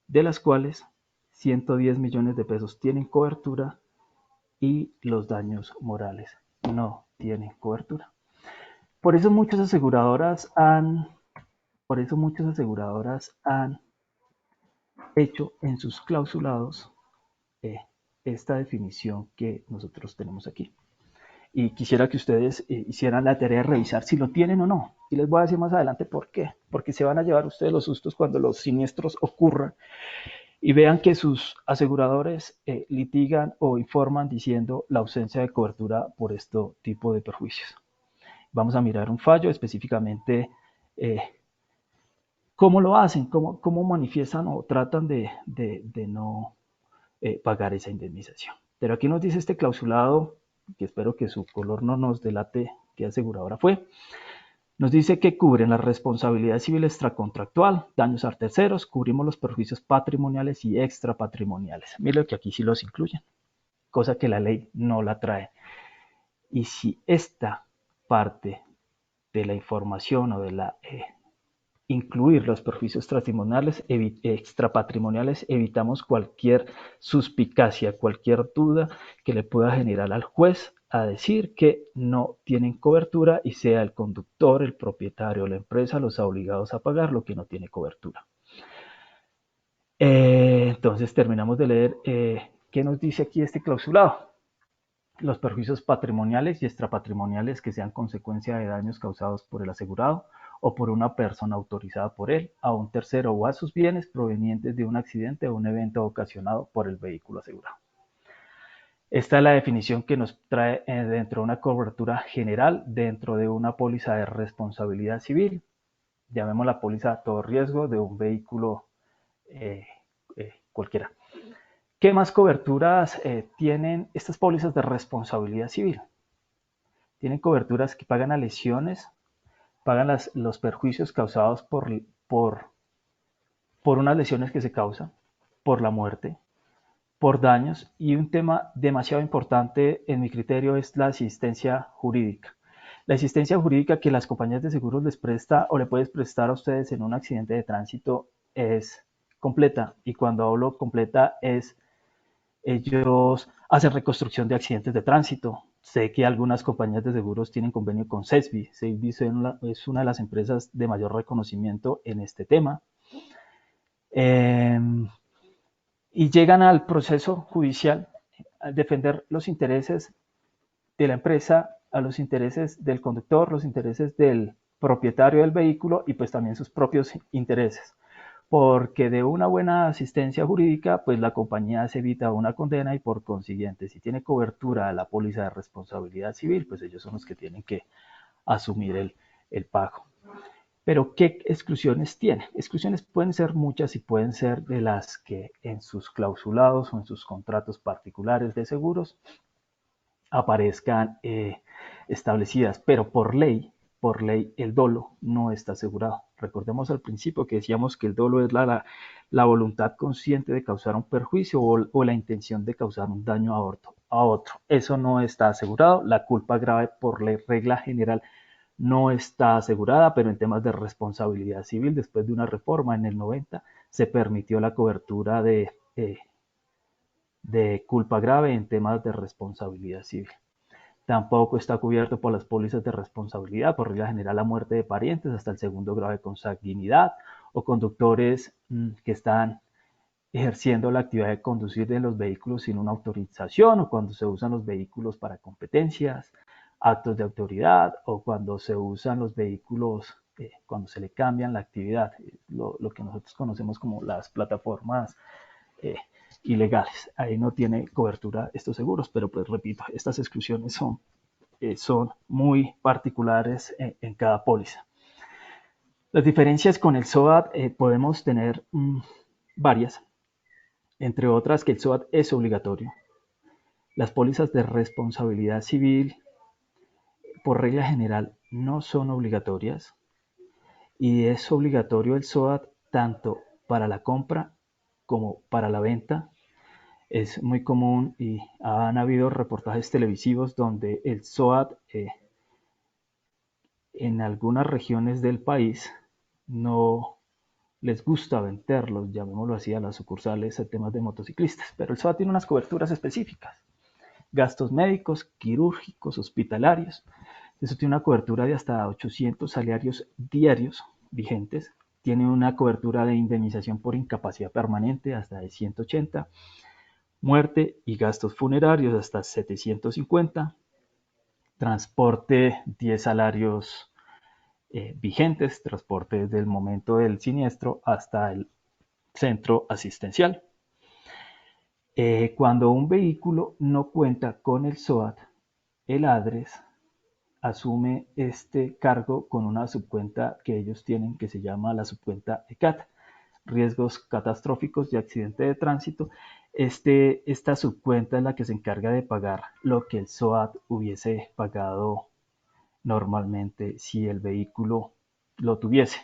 de las cuales 110 millones de pesos tienen cobertura y los daños morales no tienen cobertura. Por eso muchas aseguradoras han hecho en sus clausulados esta definición que nosotros tenemos aquí. Y quisiera que ustedes hicieran la tarea de revisar si lo tienen o no. Y les voy a decir más adelante por qué. Porque se van a llevar ustedes los sustos cuando los siniestros ocurran y vean que sus aseguradores litigan o informan diciendo la ausencia de cobertura por este tipo de perjuicios. Vamos a mirar un fallo específicamente cómo lo hacen, cómo manifiestan o tratan de no pagar esa indemnización. Pero aquí nos dice este clausulado, que espero que su color no nos delate qué aseguradora fue. Nos dice que cubren la responsabilidad civil extracontractual, daños a terceros, cubrimos los perjuicios patrimoniales y extrapatrimoniales. Miren que aquí sí los incluyen, cosa que la ley no la trae. Y si esta parte de la información o de la incluir los perjuicios extrapatrimoniales, evitamos cualquier suspicacia, cualquier duda que le pueda generar al juez a decir que no tienen cobertura y sea el conductor, el propietario o la empresa los obligados a pagar lo que no tiene cobertura. Entonces terminamos de leer qué nos dice aquí este clausulado. Los perjuicios patrimoniales y extrapatrimoniales que sean consecuencia de daños causados por el asegurado o por una persona autorizada por él, a un tercero o a sus bienes provenientes de un accidente o un evento ocasionado por el vehículo asegurado. Esta es la definición que nos trae dentro de una cobertura general, dentro de una póliza de responsabilidad civil, llamémosla póliza a todo riesgo de un vehículo cualquiera. ¿Qué más coberturas tienen estas pólizas de responsabilidad civil? Tienen coberturas que pagan a lesiones, pagan los perjuicios causados por unas lesiones que se causan, por la muerte, por daños, y un tema demasiado importante en mi criterio es la asistencia jurídica. La asistencia jurídica que las compañías de seguros les presta o le puedes prestar a ustedes en un accidente de tránsito es completa, y cuando hablo completa es ellos hacen reconstrucción de accidentes de tránsito. Sé que algunas compañías de seguros tienen convenio con CESBI. CESBI es una de las empresas de mayor reconocimiento en este tema. Y llegan al proceso judicial a defender los intereses de la empresa, a los intereses del conductor, los intereses del propietario del vehículo y pues también sus propios intereses. Porque de una buena asistencia jurídica, pues la compañía se evita una condena y por consiguiente, si tiene cobertura la póliza de responsabilidad civil, pues ellos son los que tienen que asumir el pago. Pero ¿qué exclusiones tiene? Exclusiones pueden ser muchas y pueden ser de las que en sus clausulados o en sus contratos particulares de seguros aparezcan establecidas, pero por ley el dolo no está asegurado. Recordemos al principio que decíamos que el dolo es la voluntad consciente de causar un perjuicio o la intención de causar un daño a otro. Eso no está asegurado. La culpa grave por la regla general no está asegurada, pero en temas de responsabilidad civil, después de una reforma en el 90, se permitió la cobertura de culpa grave en temas de responsabilidad civil. Tampoco está cubierto por las pólizas de responsabilidad, por regla general, la muerte de parientes hasta el segundo grado de consanguinidad o conductores que están ejerciendo la actividad de conducir de los vehículos sin una autorización o cuando se usan los vehículos para competencias, actos de autoridad o cuando se usan los vehículos, cuando se le cambian la actividad, lo que nosotros conocemos como las plataformas ilegales. Ahí no tiene cobertura estos seguros, pero pues repito, estas exclusiones son muy particulares en cada póliza. Las diferencias con el SOAT podemos tener varias, entre otras que el SOAT es obligatorio. Las pólizas de responsabilidad civil, por regla general, no son obligatorias y es obligatorio el SOAT tanto para la compra como para la venta. Es muy común y han habido reportajes televisivos donde el SOAT en algunas regiones del país no les gusta venderlos, llamémoslo así, a las sucursales a temas de motociclistas, pero el SOAT tiene unas coberturas específicas, gastos médicos, quirúrgicos, hospitalarios. Eso tiene una cobertura de hasta 800 salarios diarios vigentes, tiene una cobertura de indemnización por incapacidad permanente hasta de 180, muerte y gastos funerarios hasta 750, transporte 10 salarios vigentes, transporte desde el momento del siniestro hasta el centro asistencial. Cuando un vehículo no cuenta con el SOAT, el ADRES asume este cargo con una subcuenta que ellos tienen que se llama la subcuenta ECAT, riesgos catastróficos y accidente de tránsito. Esta subcuenta es la que se encarga de pagar lo que el SOAT hubiese pagado normalmente si el vehículo lo tuviese.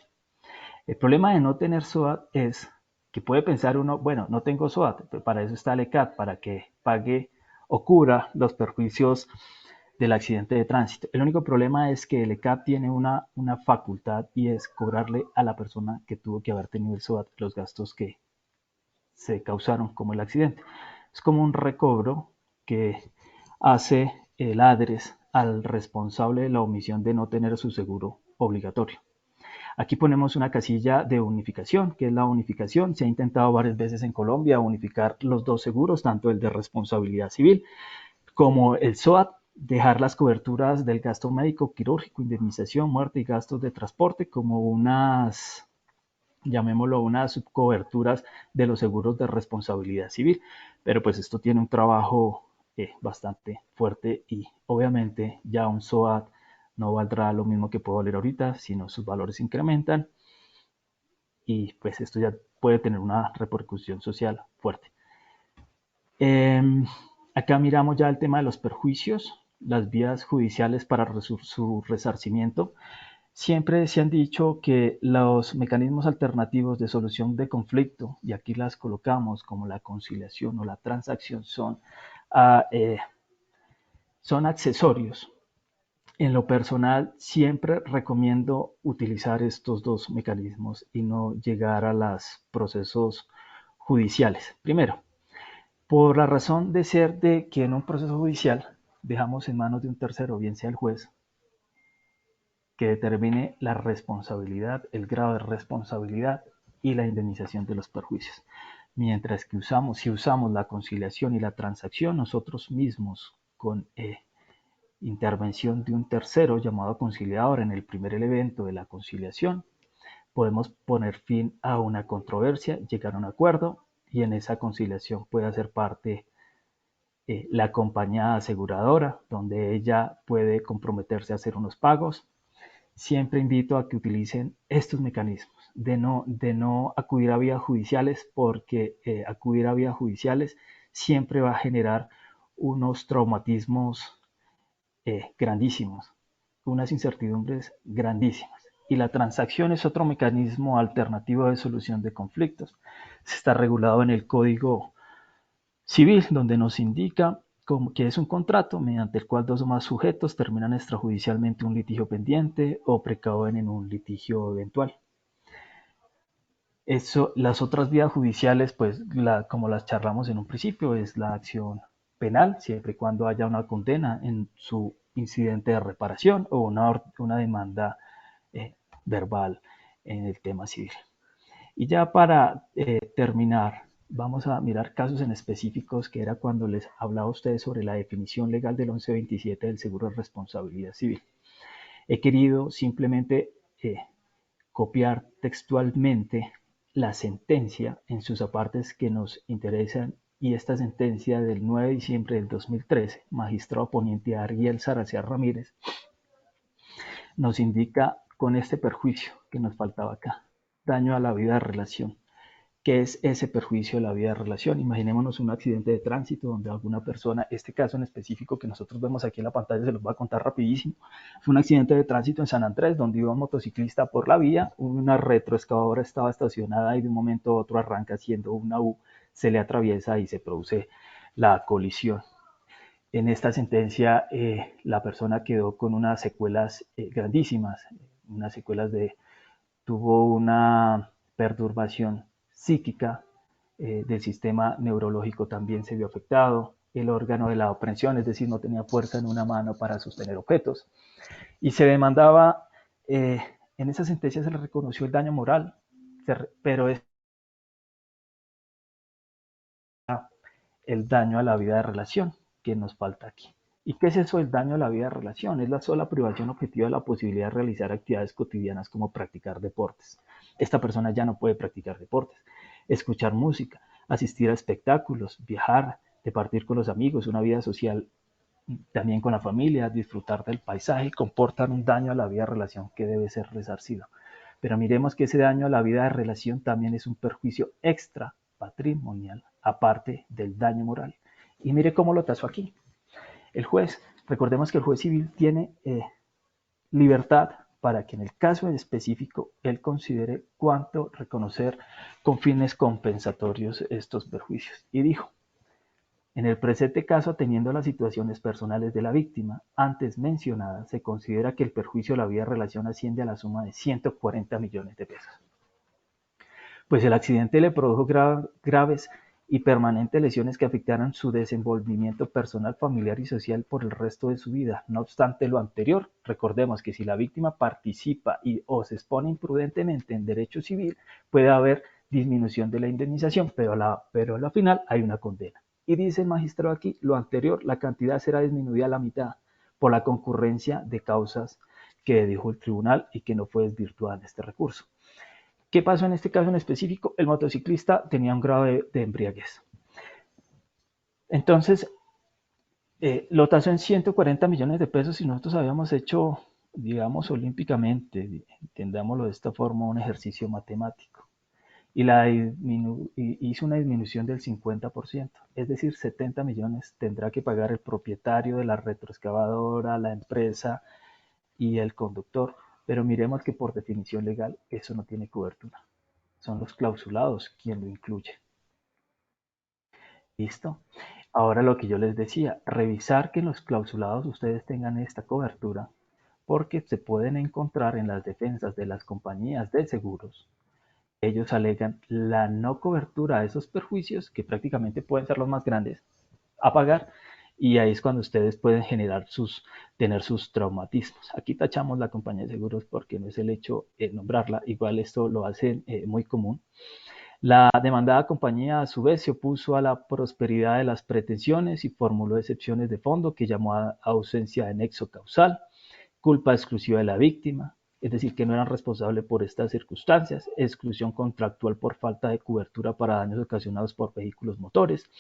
El problema de no tener SOAT es que puede pensar uno, bueno, no tengo SOAT, pero para eso está el ECAT, para que pague o cubra los perjuicios del accidente de tránsito. El único problema es que el ECAP tiene una facultad y es cobrarle a la persona que tuvo que haber tenido el SOAT los gastos que se causaron como el accidente. Es como un recobro que hace el ADRES al responsable de la omisión de no tener su seguro obligatorio. Aquí ponemos una casilla de unificación, que es la unificación. Se ha intentado varias veces en Colombia unificar los dos seguros, tanto el de responsabilidad civil como el SOAT, dejar las coberturas del gasto médico, quirúrgico, indemnización, muerte y gastos de transporte como unas, llamémoslo, unas subcoberturas de los seguros de responsabilidad civil. Pero pues esto tiene un trabajo bastante fuerte y obviamente ya un SOAT no valdrá lo mismo que puede valer ahorita, sino sus valores incrementan y pues esto ya puede tener una repercusión social fuerte. Acá miramos ya el tema de los perjuicios, las vías judiciales para su resarcimiento. Siempre se han dicho que los mecanismos alternativos de solución de conflicto, y aquí las colocamos como la conciliación o la transacción, son accesorios. En lo personal, siempre recomiendo utilizar estos dos mecanismos y no llegar a los procesos judiciales. Primero, por la razón de ser de que en un proceso judicial dejamos en manos de un tercero, bien sea el juez, que determine la responsabilidad, el grado de responsabilidad y la indemnización de los perjuicios. Mientras que si usamos la conciliación y la transacción, nosotros mismos con intervención de un tercero llamado conciliador en el primer elemento de la conciliación, podemos poner fin a una controversia, llegar a un acuerdo y en esa conciliación puede hacer parte la compañía aseguradora, donde ella puede comprometerse a hacer unos pagos. Siempre invito a que utilicen estos mecanismos de no acudir a vías judiciales, porque acudir a vías judiciales siempre va a generar unos traumatismos grandísimos, unas incertidumbres grandísimas. Y la transacción es otro mecanismo alternativo de solución de conflictos. Está regulado en el Código Civil, donde nos indica que es un contrato mediante el cual dos o más sujetos terminan extrajudicialmente un litigio pendiente o precaven en un litigio eventual. Las otras vías judiciales, pues como las charlamos en un principio, es la acción penal, siempre y cuando haya una condena en su incidente de reparación o una demanda verbal en el tema civil. Y ya para terminar, vamos a mirar casos en específicos, que era cuando les hablaba a ustedes sobre la definición legal del 1127 del seguro de responsabilidad civil. He querido simplemente copiar textualmente la sentencia en sus apartes que nos interesan, y esta sentencia del 9 de diciembre del 2013, magistrado ponente Ariel Saracea Ramírez, nos indica con este perjuicio que nos faltaba acá: daño a la vida de relación. ¿Qué es ese perjuicio de la vida de relación? Imaginémonos un accidente de tránsito donde alguna persona, este caso en específico que nosotros vemos aquí en la pantalla, se los voy a contar rapidísimo. Fue un accidente de tránsito en San Andrés donde iba un motociclista por la vía, una retroexcavadora estaba estacionada y de un momento a otro arranca haciendo una U, se le atraviesa y se produce la colisión. En esta sentencia la persona quedó con unas secuelas grandísimas, tuvo una perturbación psíquica del sistema neurológico, también se vio afectado, el órgano de la aprehensión, es decir, no tenía fuerza en una mano para sostener objetos, y se demandaba, en esa sentencia se le reconoció el daño moral, pero es el daño a la vida de relación que nos falta aquí. ¿Y qué es eso del daño a la vida de relación? Es la sola privación objetiva de la posibilidad de realizar actividades cotidianas como practicar deportes. Esta persona ya no puede practicar deportes, escuchar música, asistir a espectáculos, viajar, departir con los amigos, una vida social también con la familia, disfrutar del paisaje, comportan un daño a la vida de relación que debe ser resarcido. Pero miremos que ese daño a la vida de relación también es un perjuicio extra patrimonial, aparte del daño moral. Y mire cómo lo tasó aquí. El juez, recordemos que el juez civil tiene libertad para que en el caso en específico él considere cuánto reconocer con fines compensatorios estos perjuicios. Y dijo, En el presente caso, atendiendo a las situaciones personales de la víctima antes mencionadas, se considera que el perjuicio de la vida de relación asciende a la suma de 140 millones de pesos. Pues el accidente le produjo graves y permanentes lesiones que afectaran su desenvolvimiento personal, familiar y social por el resto de su vida. No obstante lo anterior, recordemos que si la víctima participa o se expone imprudentemente en derecho civil, puede haber disminución de la indemnización, pero a la final hay una condena. Y dice el magistrado aquí, lo anterior, la cantidad será disminuida a la mitad por la concurrencia de causas que dijo el tribunal y que no fue desvirtuada en este recurso. ¿Qué pasó en este caso en específico? El motociclista tenía un grado de embriaguez. Entonces, lo tasó en 140 millones de pesos y nosotros habíamos hecho, digamos, olímpicamente, entendámoslo de esta forma, un ejercicio matemático. Y hizo una disminución del 50%, es decir, 70 millones tendrá que pagar el propietario de la retroexcavadora, la empresa y el conductor. Pero miremos que por definición legal eso no tiene cobertura. Son los clausulados quien lo incluye. ¿Listo? Ahora lo que yo les decía, revisar que en los clausulados ustedes tengan esta cobertura, porque se pueden encontrar en las defensas de las compañías de seguros. Ellos alegan la no cobertura de esos perjuicios, que prácticamente pueden ser los más grandes, a pagar, y ahí es cuando ustedes pueden tener sus traumatismos. Aquí tachamos la compañía de seguros porque no es el hecho de nombrarla, igual esto lo hacen muy común. La demandada compañía a su vez se opuso a la prosperidad de las pretensiones y formuló excepciones de fondo que llamó a ausencia de nexo causal, culpa exclusiva de la víctima, es decir, que no eran responsables por estas circunstancias, exclusión contractual por falta de cobertura para daños ocasionados por vehículos motores.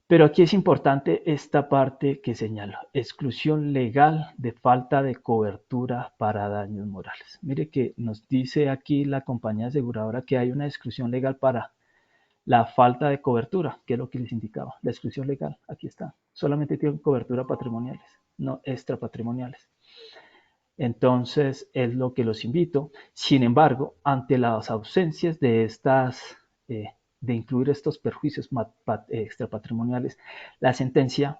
Pero aquí es importante esta parte que señalo, exclusión legal de falta de cobertura para daños morales. Mire que nos dice aquí la compañía aseguradora que hay una exclusión legal para la falta de cobertura, que es lo que les indicaba. La exclusión legal, aquí está. Solamente tienen cobertura patrimoniales, no extrapatrimoniales. Entonces es lo que los invito. Sin embargo, ante las ausencias de de incluir estos perjuicios extrapatrimoniales, la sentencia,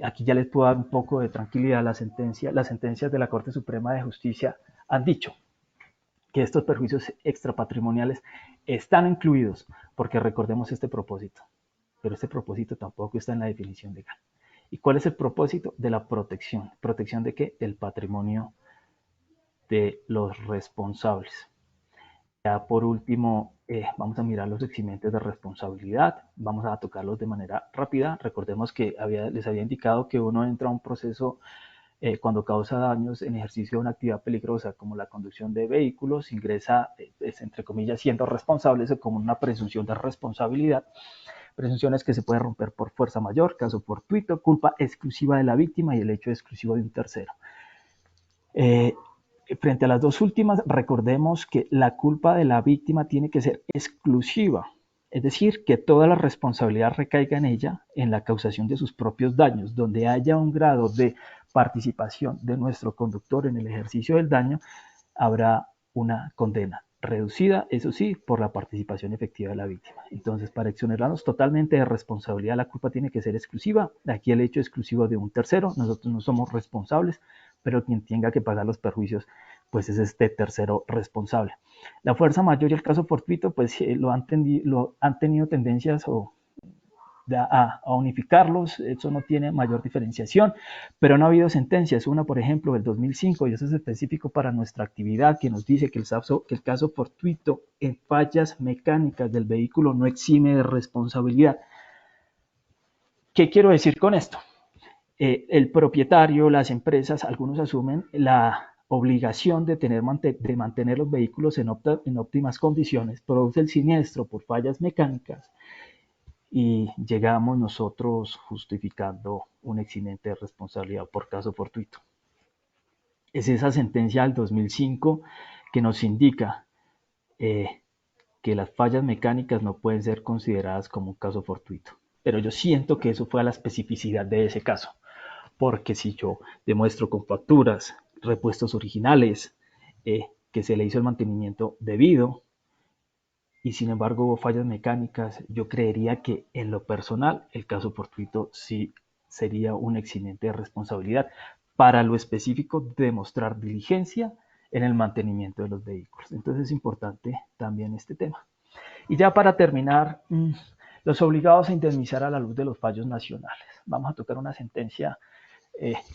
aquí ya les puedo dar un poco de tranquilidad, las sentencias de la Corte Suprema de Justicia han dicho que estos perjuicios extrapatrimoniales están incluidos, porque recordemos este propósito, pero este propósito tampoco está en la definición legal. ¿Y cuál es el propósito? De la protección. ¿Protección de qué? Del patrimonio de los responsables. Ya por último, vamos a mirar los eximentes de responsabilidad. Vamos a tocarlos de manera rápida. Recordemos que les había indicado que uno entra a un proceso cuando causa daños en ejercicio de una actividad peligrosa como la conducción de vehículos, ingresa, entre comillas, siendo responsable, eso como una presunción de responsabilidad. Presunciones que se pueden romper por fuerza mayor, caso fortuito, culpa exclusiva de la víctima y el hecho exclusivo de un tercero. Frente a las dos últimas, recordemos que la culpa de la víctima tiene que ser exclusiva, es decir, que toda la responsabilidad recaiga en ella en la causación de sus propios daños. Donde haya un grado de participación de nuestro conductor en el ejercicio del daño, habrá una condena reducida, eso sí, por la participación efectiva de la víctima. Entonces, para exonerarnos totalmente de responsabilidad, la culpa tiene que ser exclusiva. Aquí el hecho exclusivo de un tercero, nosotros no somos responsables, pero quien tenga que pagar los perjuicios, pues es este tercero responsable. La fuerza mayor y el caso fortuito, pues lo han tenido tendencias a unificarlos, eso no tiene mayor diferenciación, pero no ha habido sentencias. Una, por ejemplo, del 2005, y eso es específico para nuestra actividad, que nos dice que el caso fortuito en fallas mecánicas del vehículo no exime de responsabilidad. ¿Qué quiero decir con esto? El propietario, las empresas, algunos asumen la obligación de mantener los vehículos en óptimas condiciones, produce el siniestro por fallas mecánicas, y llegamos nosotros justificando un eximente de responsabilidad por caso fortuito. Es esa sentencia del 2005 que nos indica que las fallas mecánicas no pueden ser consideradas como un caso fortuito. Pero yo siento que eso fue a la especificidad de ese caso, porque si yo demuestro con facturas, repuestos originales, que se le hizo el mantenimiento debido, y sin embargo hubo fallas mecánicas, yo creería que en lo personal el caso fortuito sí sería un eximiente de responsabilidad. Para lo específico, demostrar diligencia en el mantenimiento de los vehículos. Entonces es importante también este tema. Y ya para terminar, los obligados a indemnizar a la luz de los fallos nacionales. Vamos a tocar una sentencia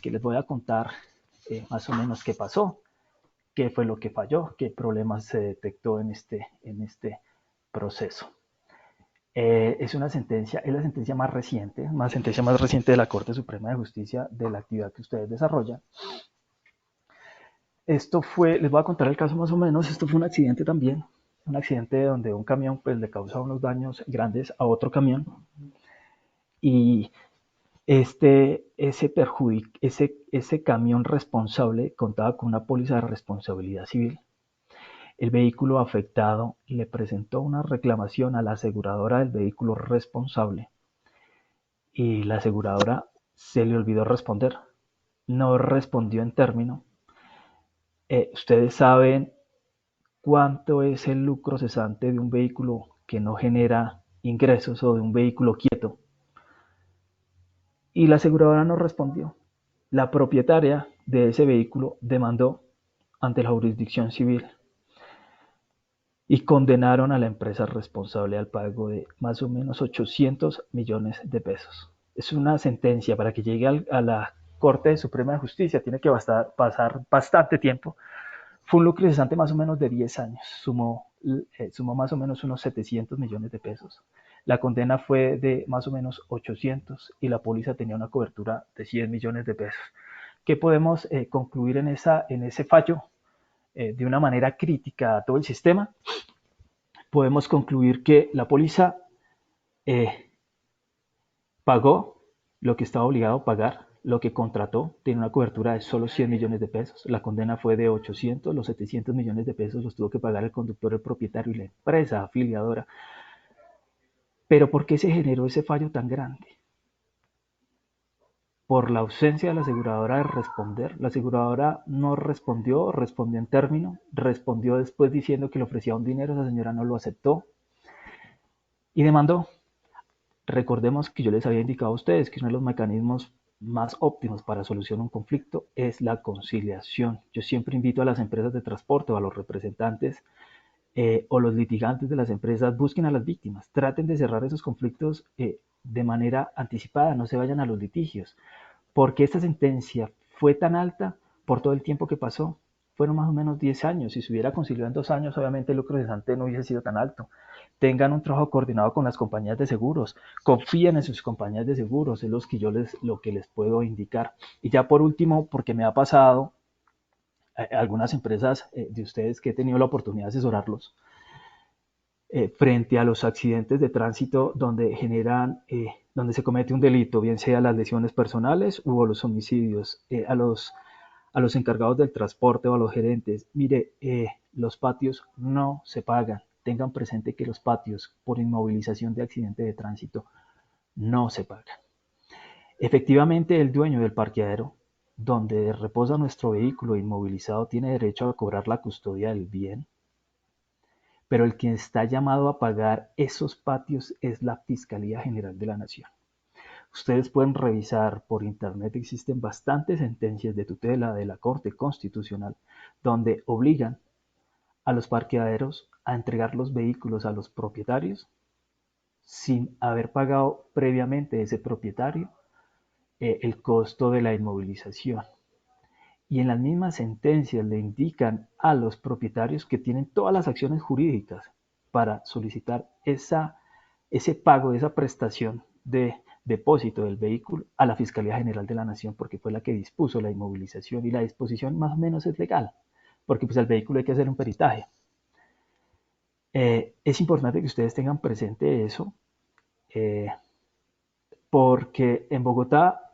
que les voy a contar más o menos qué pasó, qué fue lo que falló, qué problemas se detectó en este proceso. Es la sentencia más reciente de la Corte Suprema de Justicia de la actividad que ustedes desarrollan. Esto fue, les voy a contar el caso más o menos, esto fue un accidente también, un accidente donde un camión pues le causa unos daños grandes a otro camión y ese camión responsable contaba con una póliza de responsabilidad civil. El vehículo afectado le presentó una reclamación a la aseguradora del vehículo responsable y la aseguradora se le olvidó responder, no respondió en término. Ustedes saben cuánto es el lucro cesante de un vehículo que no genera ingresos o de un vehículo quieto. Y la aseguradora no respondió. La propietaria de ese vehículo demandó ante la jurisdicción civil y condenaron a la empresa responsable al pago de más o menos 800 millones de pesos. Es una sentencia para que llegue a la Corte Suprema de Justicia, tiene que pasar bastante tiempo. Fue un lucro cesante más o menos de 10 años, sumó más o menos unos 700 millones de pesos. La condena fue de más o menos 800 y la póliza tenía una cobertura de 100 millones de pesos. ¿Qué podemos concluir en ese fallo? De una manera crítica a todo el sistema, podemos concluir que la póliza pagó lo que estaba obligado a pagar, lo que contrató, tiene una cobertura de solo 100 millones de pesos. La condena fue de 800, los 700 millones de pesos los tuvo que pagar el conductor, el propietario y la empresa afiliadora. Pero ¿por qué se generó ese fallo tan grande? Por la ausencia de la aseguradora de responder. La aseguradora no respondió en término, respondió después diciendo que le ofrecía un dinero, esa señora no lo aceptó y demandó. Recordemos que yo les había indicado a ustedes que uno de los mecanismos más óptimos para solucionar un conflicto es la conciliación. Yo siempre invito a las empresas de transporte o a los representantes o los litigantes de las empresas, busquen a las víctimas, traten de cerrar esos conflictos de manera anticipada, no se vayan a los litigios, porque esta sentencia fue tan alta por todo el tiempo que pasó. Fueron más o menos 10 años. Si se hubiera conciliado en 2 años, obviamente el lucro cesante no hubiese sido tan alto. Tengan un trabajo coordinado con las compañías de seguros. Confíen en sus compañías de seguros. Es lo que les puedo indicar. Y ya por último, porque me ha pasado algunas empresas de ustedes que he tenido la oportunidad de asesorarlos, frente a los accidentes de tránsito donde se comete un delito, bien sea las lesiones personales o los homicidios, a los encargados del transporte o a los gerentes. Mire, los patios no se pagan. Tengan presente que los patios por inmovilización de accidente de tránsito no se pagan. Efectivamente, el dueño del parqueadero donde reposa nuestro vehículo inmovilizado tiene derecho a cobrar la custodia del bien, pero el que está llamado a pagar esos patios es la Fiscalía General de la Nación. Ustedes pueden revisar por internet, existen bastantes sentencias de tutela de la Corte Constitucional donde obligan a los parqueaderos a entregar los vehículos a los propietarios sin haber pagado previamente ese propietario el costo de la inmovilización. Y en las mismas sentencias le indican a los propietarios que tienen todas las acciones jurídicas para solicitar ese pago, esa prestación de depósito del vehículo a la Fiscalía General de la Nación, porque fue la que dispuso la inmovilización y la disposición más o menos es legal, porque pues al vehículo hay que hacer un peritaje. Es importante que ustedes tengan presente eso, porque en Bogotá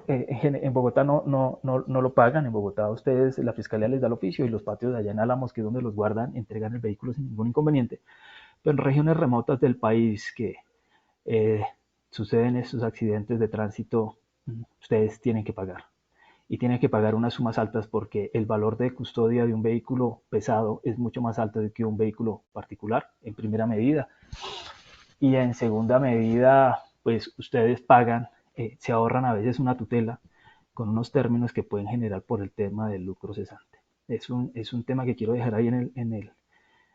en Bogotá no lo pagan. En Bogotá ustedes, la fiscalía les da el oficio y los patios de allá en Álamos, que es donde los guardan, entregan el vehículo sin ningún inconveniente. Pero en regiones remotas del país que suceden estos accidentes de tránsito, ustedes tienen que pagar. y tiene que pagar unas sumas altas porque el valor de custodia de un vehículo pesado es mucho más alto que un vehículo particular, en primera medida. Y en segunda medida, pues ustedes pagan, se ahorran a veces una tutela con unos términos que pueden generar por el tema del lucro cesante. Es un tema que quiero dejar ahí en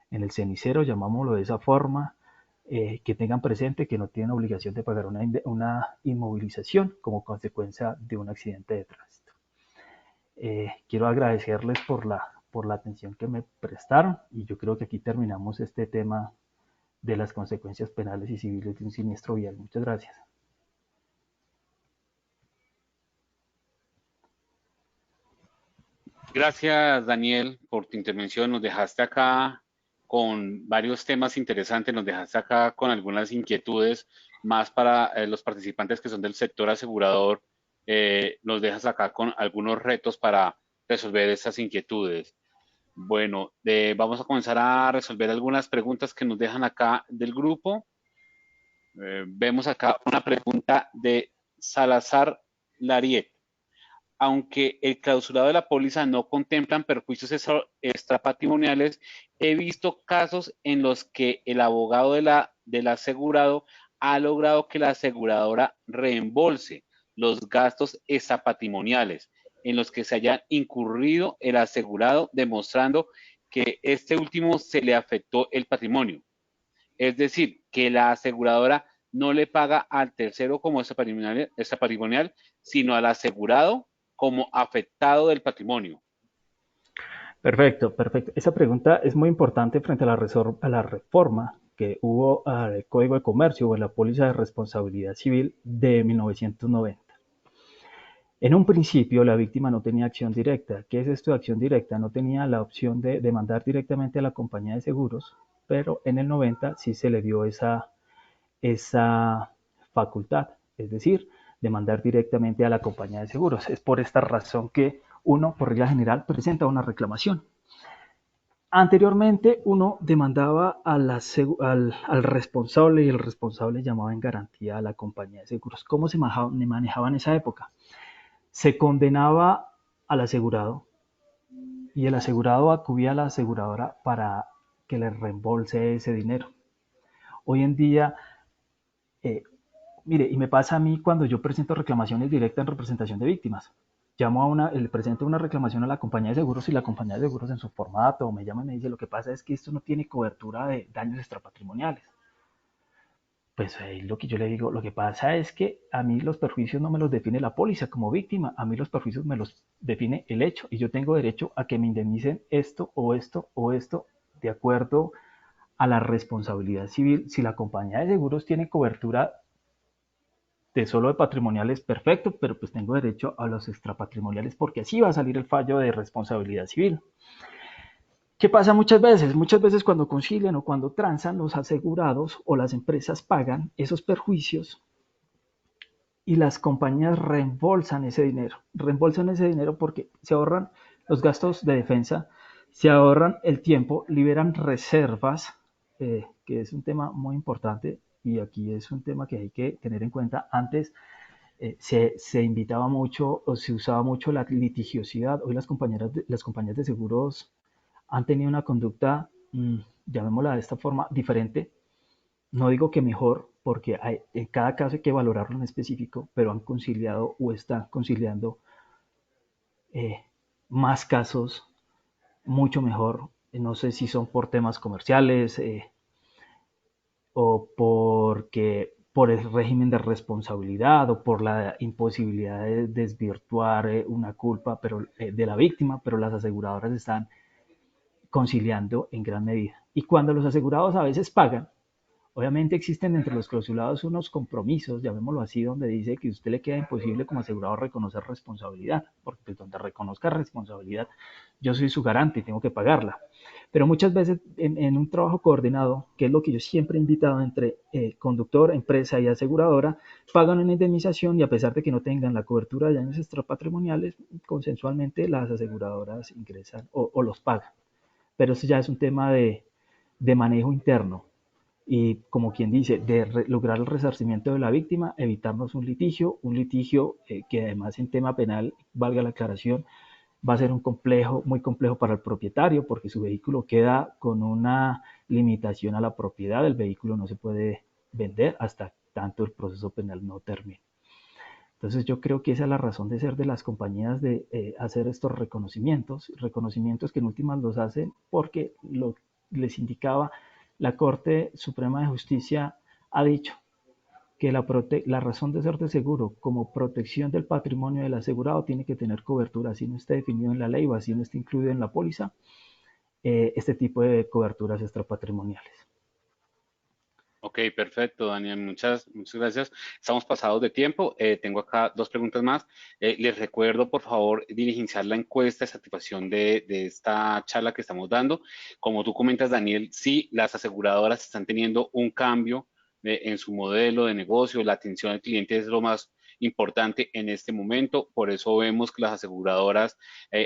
el cenicero, llamámoslo de esa forma, que tengan presente que no tienen obligación de pagar una inmovilización como consecuencia de un accidente de tránsito. Quiero agradecerles por la atención que me prestaron y yo creo que aquí terminamos este tema de las consecuencias penales y civiles de un siniestro vial. Muchas gracias. Gracias, Daniel, por tu intervención. Nos dejaste acá con varios temas interesantes, nos dejaste acá con algunas inquietudes más para los participantes que son del sector asegurador. Nos dejas acá con algunos retos para resolver esas inquietudes. Bueno, vamos a comenzar a resolver algunas preguntas que nos dejan acá del grupo. Vemos acá una pregunta de Salazar Lariet. Aunque el clausurado de la póliza no contemplan perjuicios extrapatrimoniales, he visto casos en los que el abogado del asegurado ha logrado que la aseguradora reembolse los gastos extrapatrimoniales en los que se haya incurrido el asegurado, demostrando que este último se le afectó el patrimonio. Es decir, que la aseguradora no le paga al tercero como extrapatrimonial, sino al asegurado como afectado del patrimonio. Perfecto, perfecto. Esa pregunta es muy importante frente a la reforma que hubo al Código de Comercio o en la póliza de responsabilidad civil de 1990. En un principio, la víctima no tenía acción directa. ¿Qué es esto de acción directa? No tenía la opción de demandar directamente a la compañía de seguros, pero en el 90 sí se le dio esa facultad, es decir, demandar directamente a la compañía de seguros. Es por esta razón que uno, por regla general, presenta una reclamación. Anteriormente, uno demandaba al responsable y el responsable llamaba en garantía a la compañía de seguros. ¿Cómo se manejaba en esa época? Se condenaba al asegurado y el asegurado acudía a la aseguradora para que le reembolse ese dinero. Hoy en día, mire, y me pasa a mí cuando yo presento reclamaciones directas en representación de víctimas. Le presento una reclamación a la compañía de seguros y la compañía de seguros en su formato me llama y me dice, lo que pasa es que esto no tiene cobertura de daños extrapatrimoniales. Pues ahí lo que yo le digo, lo que pasa es que a mí los perjuicios no me los define la póliza como víctima, a mí los perjuicios me los define el hecho y yo tengo derecho a que me indemnicen esto o esto o esto de acuerdo a la responsabilidad civil. Si la compañía de seguros tiene cobertura de solo de patrimoniales, perfecto, pero pues tengo derecho a los extrapatrimoniales porque así va a salir el fallo de responsabilidad civil. ¿Qué pasa muchas veces? Muchas veces cuando concilian o cuando transan, los asegurados o las empresas pagan esos perjuicios y las compañías reembolsan ese dinero. Reembolsan ese dinero porque se ahorran los gastos de defensa, se ahorran el tiempo, liberan reservas, que es un tema muy importante y aquí es un tema que hay que tener en cuenta. Antes se invitaba mucho o se usaba mucho la litigiosidad. Hoy las compañías de seguros han tenido una conducta, llamémosla de esta forma, diferente. No digo que mejor, porque en cada caso hay que valorarlo en específico, pero han conciliado o están conciliando más casos mucho mejor. No sé si son por temas comerciales o por el régimen de responsabilidad o por la imposibilidad de desvirtuar una culpa de la víctima, pero las aseguradoras están conciliando en gran medida. Y cuando los asegurados a veces pagan, obviamente existen entre los clausulados unos compromisos, llamémoslo así, donde dice que a usted le queda imposible como asegurado reconocer responsabilidad, porque pues, donde reconozca responsabilidad, yo soy su garante y tengo que pagarla. Pero muchas veces en un trabajo coordinado, que es lo que yo siempre he invitado entre conductor, empresa y aseguradora, pagan una indemnización y a pesar de que no tengan la cobertura de daños extrapatrimoniales, consensualmente las aseguradoras ingresan o los pagan. Pero eso ya es un tema de manejo interno. y, como quien dice, de lograr el resarcimiento de la víctima, evitarnos un litigio que además en tema penal, valga la aclaración, va a ser muy complejo para el propietario porque su vehículo queda con una limitación a la propiedad, el vehículo no se puede vender hasta tanto el proceso penal no termine. Entonces yo creo que esa es la razón de ser de las compañías de hacer estos reconocimientos que en últimas los hacen porque les indicaba la Corte Suprema de Justicia ha dicho que la razón de ser de seguro como protección del patrimonio del asegurado tiene que tener cobertura, así no esté definido en la ley o así no esté incluido en la póliza, este tipo de coberturas extrapatrimoniales. Ok, perfecto, Daniel. Muchas gracias. Estamos pasados de tiempo. Tengo acá dos preguntas más. Les recuerdo, por favor, diligenciar la encuesta de satisfacción de esta charla que estamos dando. Como tú comentas, Daniel, sí, las aseguradoras están teniendo un cambio en su modelo de negocio. La atención al cliente es lo más importante en este momento. Por eso vemos que las aseguradoras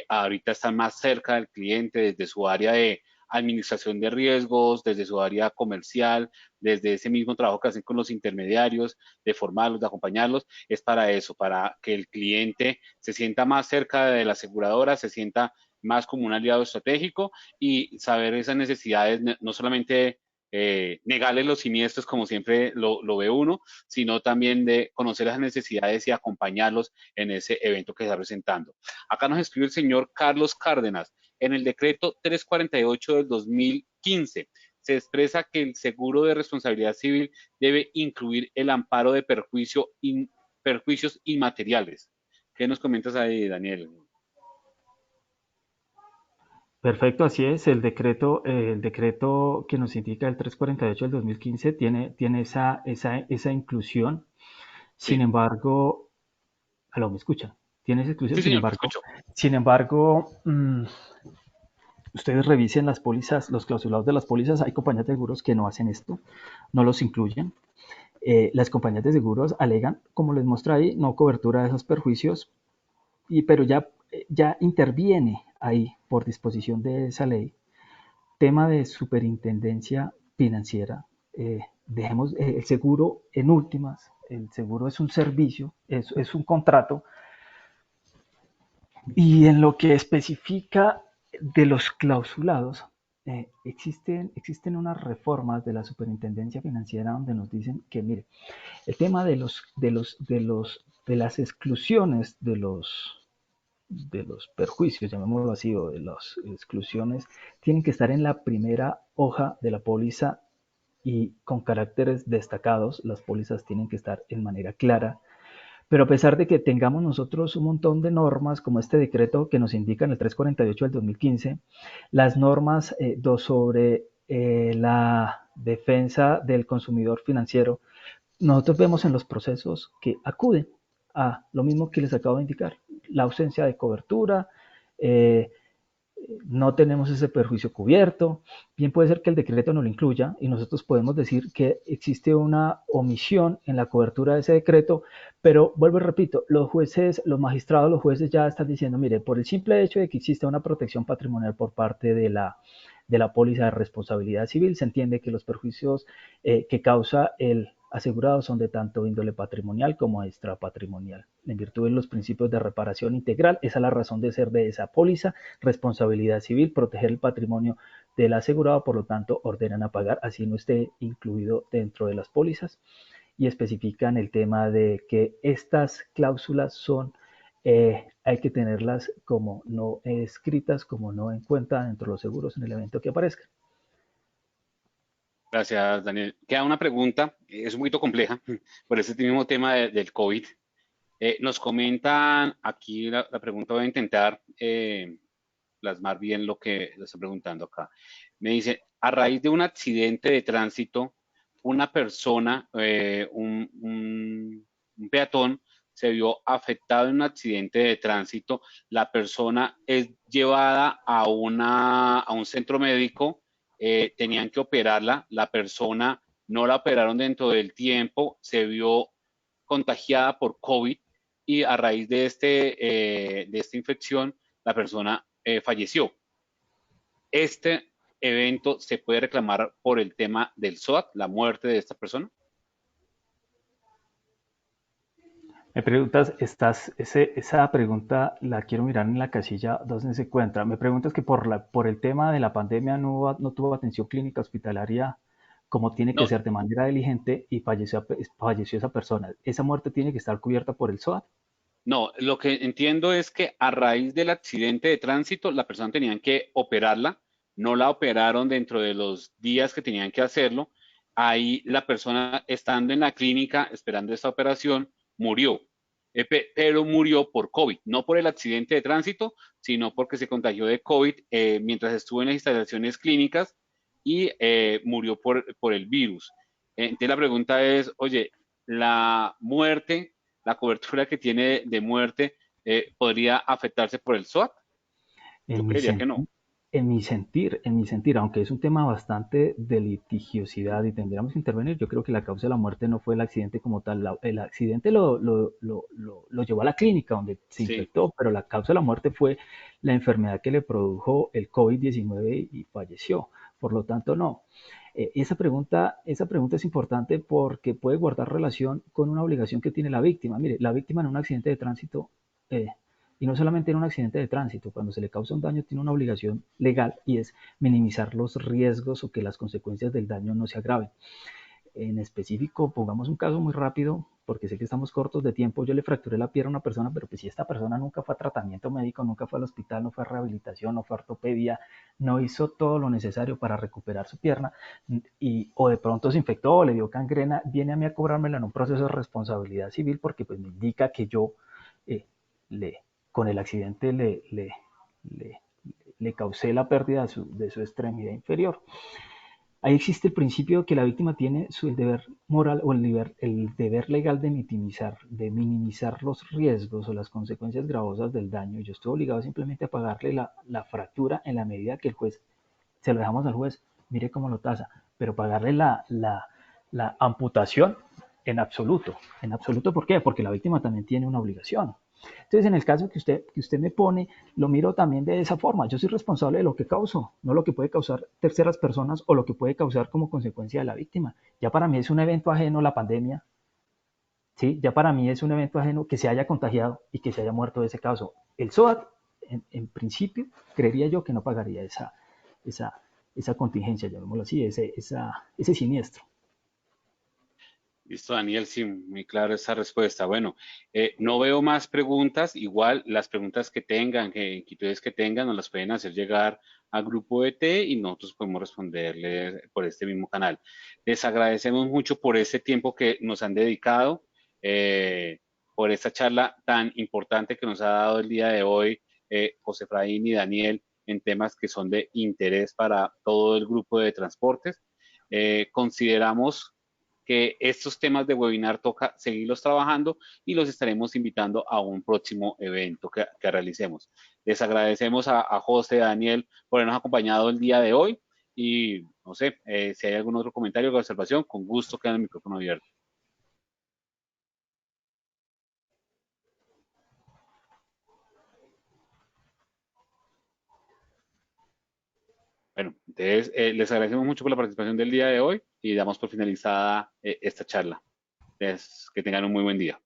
ahorita están más cerca del cliente desde su área de administración de riesgos, desde su área comercial, desde ese mismo trabajo que hacen con los intermediarios, de formarlos, de acompañarlos, es para eso, para que el cliente se sienta más cerca de la aseguradora, se sienta más como un aliado estratégico y saber esas necesidades, no solamente negarles los siniestros como siempre lo ve uno, sino también de conocer las necesidades y acompañarlos en ese evento que está presentando. Acá nos escribe el señor Carlos Cárdenas. En el decreto 348 del 2015 se expresa que el seguro de responsabilidad civil debe incluir el amparo de perjuicios inmateriales. ¿Qué nos comentas ahí, Daniel? Perfecto, así es. El decreto que nos indica el 348 del 2015 tiene esa inclusión. Sin Sí, embargo, ¿aló, me escuchan? Tiene esa inclusión, sí, señor, te escucho. ustedes revisen las pólizas, los clausulados de las pólizas. Hay compañías de seguros que no hacen esto, no los incluyen. Las compañías de seguros alegan, como les muestra ahí, no cobertura de esos perjuicios, pero ya interviene ahí por disposición de esa ley tema de superintendencia financiera. Dejemos el seguro en últimas, el seguro es un servicio, es un contrato, y en lo que especifica de los clausulados, existen unas reformas de la superintendencia financiera donde nos dicen que, mire, el tema de las exclusiones de los perjuicios, llamémoslo así, o de las exclusiones, tienen que estar en la primera hoja de la póliza y con caracteres destacados. Las pólizas tienen que estar en manera clara. Pero a pesar de que tengamos nosotros un montón de normas, como este decreto que nos indica en el 348 del 2015, las normas sobre la defensa del consumidor financiero, nosotros vemos en los procesos que acuden a lo mismo que les acabo de indicar, la ausencia de cobertura, eh, no tenemos ese perjuicio cubierto. Bien puede ser que el decreto no lo incluya y nosotros podemos decir que existe una omisión en la cobertura de ese decreto, pero vuelvo y repito, los jueces, los magistrados, los jueces ya están diciendo, mire, por el simple hecho de que existe una protección patrimonial por parte de la póliza de responsabilidad civil, se entiende que los perjuicios que causa el asegurados son de tanto índole patrimonial como extrapatrimonial. En virtud de los principios de reparación integral, esa es la razón de ser de esa póliza, responsabilidad civil, proteger el patrimonio del asegurado, por lo tanto ordenan a pagar, así no esté incluido dentro de las pólizas, y especifican el tema de que estas cláusulas hay que tenerlas como no escritas, como no en cuenta dentro de los seguros en el evento que aparezca. Gracias, Daniel. Queda una pregunta, es un poquito compleja, por ese mismo tema del COVID. Nos comentan aquí la pregunta, voy a intentar plasmar bien lo que le estoy preguntando acá. Me dice, a raíz de un accidente de tránsito, una persona, un peatón, se vio afectado en un accidente de tránsito. La persona es llevada a un centro médico, tenían que operarla. La persona no la operaron dentro del tiempo, se vio contagiada por COVID y a raíz de esta infección, la persona falleció. Este evento se puede reclamar por el tema del SOAT, la muerte de esta persona? Me preguntas, esa pregunta la quiero mirar en la casilla donde se encuentra. Me preguntas que por el tema de la pandemia no tuvo atención clínica hospitalaria como tiene que No, ser de manera diligente y falleció esa persona. ¿Esa muerte tiene que estar cubierta por el SOAT? no, lo que entiendo es que a raíz del accidente de tránsito, la persona tenían que operarla, no la operaron dentro de los días que tenían que hacerlo. Ahí la persona, estando en la clínica esperando esta operación, murió. Pero murió por COVID, no por el accidente de tránsito, sino porque se contagió de COVID mientras estuvo en las instalaciones clínicas y murió por el virus. Entonces la pregunta es, oye, la muerte, la cobertura que tiene de muerte, ¿podría afectarse por el SOAT? Yo En mi creería que sentir, no. en mi sentir, aunque es un tema bastante de litigiosidad y tendríamos que intervenir, yo creo que la causa de la muerte no fue el accidente como tal. El accidente lo llevó a la clínica donde se Sí, infectó, pero la causa de la muerte fue la enfermedad que le produjo el COVID-19 y falleció. Por lo tanto, no. Esa pregunta es importante porque puede guardar relación con una obligación que tiene la víctima. Mire, la víctima en un accidente de tránsito eh, y no solamente en un accidente de tránsito, cuando se le causa un daño tiene una obligación legal y es minimizar los riesgos o que las consecuencias del daño no se agraven. En específico, pongamos un caso muy rápido, porque sé que estamos cortos de tiempo, yo le fracturé la pierna a una persona, pero pues si esta persona nunca fue a tratamiento médico, nunca fue al hospital, no fue a rehabilitación, no fue a ortopedia, no hizo todo lo necesario para recuperar su pierna, o de pronto se infectó o le dio gangrena, viene a mí a cobrármela en un proceso de responsabilidad civil porque pues me indica que yo eh, le, con el accidente le, le causé la pérdida de su extremidad inferior. Ahí existe el principio que la víctima tiene el deber moral o el deber legal de minimizar los riesgos o las consecuencias gravosas del daño. Yo estoy obligado simplemente a pagarle la fractura en la medida que el juez, se lo dejamos al juez, mire cómo lo tasa, pero pagarle la amputación en absoluto. En absoluto, ¿por qué? Porque la víctima también tiene una obligación. Entonces, en el caso que usted me pone, lo miro también de esa forma. Yo soy responsable de lo que causo, no lo que puede causar terceras personas o lo que puede causar como consecuencia de la víctima. Ya para mí es un evento ajeno la pandemia, ¿sí? Ya para mí es un evento ajeno que se haya contagiado y que se haya muerto de ese caso. El SOAT, en principio, creería yo que no pagaría esa, esa contingencia, llamémoslo así, ese siniestro. listo, Daniel, sí, muy clara esa respuesta. Bueno, no veo más preguntas. Igual las preguntas que tengan, que inquietudes que tengan, nos las pueden hacer llegar al grupo de T y nosotros podemos responderles por este mismo canal. Les agradecemos mucho por este tiempo que nos han dedicado, por esta charla tan importante que nos ha dado el día de hoy, José Efraín y Daniel, en temas que son de interés para todo el grupo de transportes. Consideramos que estos temas de webinar toca seguirlos trabajando y los estaremos invitando a un próximo evento que realicemos. Les agradecemos a José, a Daniel, por habernos acompañado el día de hoy y no sé, si hay algún otro comentario o observación, con gusto queda el micrófono abierto. Bueno, entonces les agradecemos mucho por la participación del día de hoy y damos por finalizada esta charla. Que tengan un muy buen día.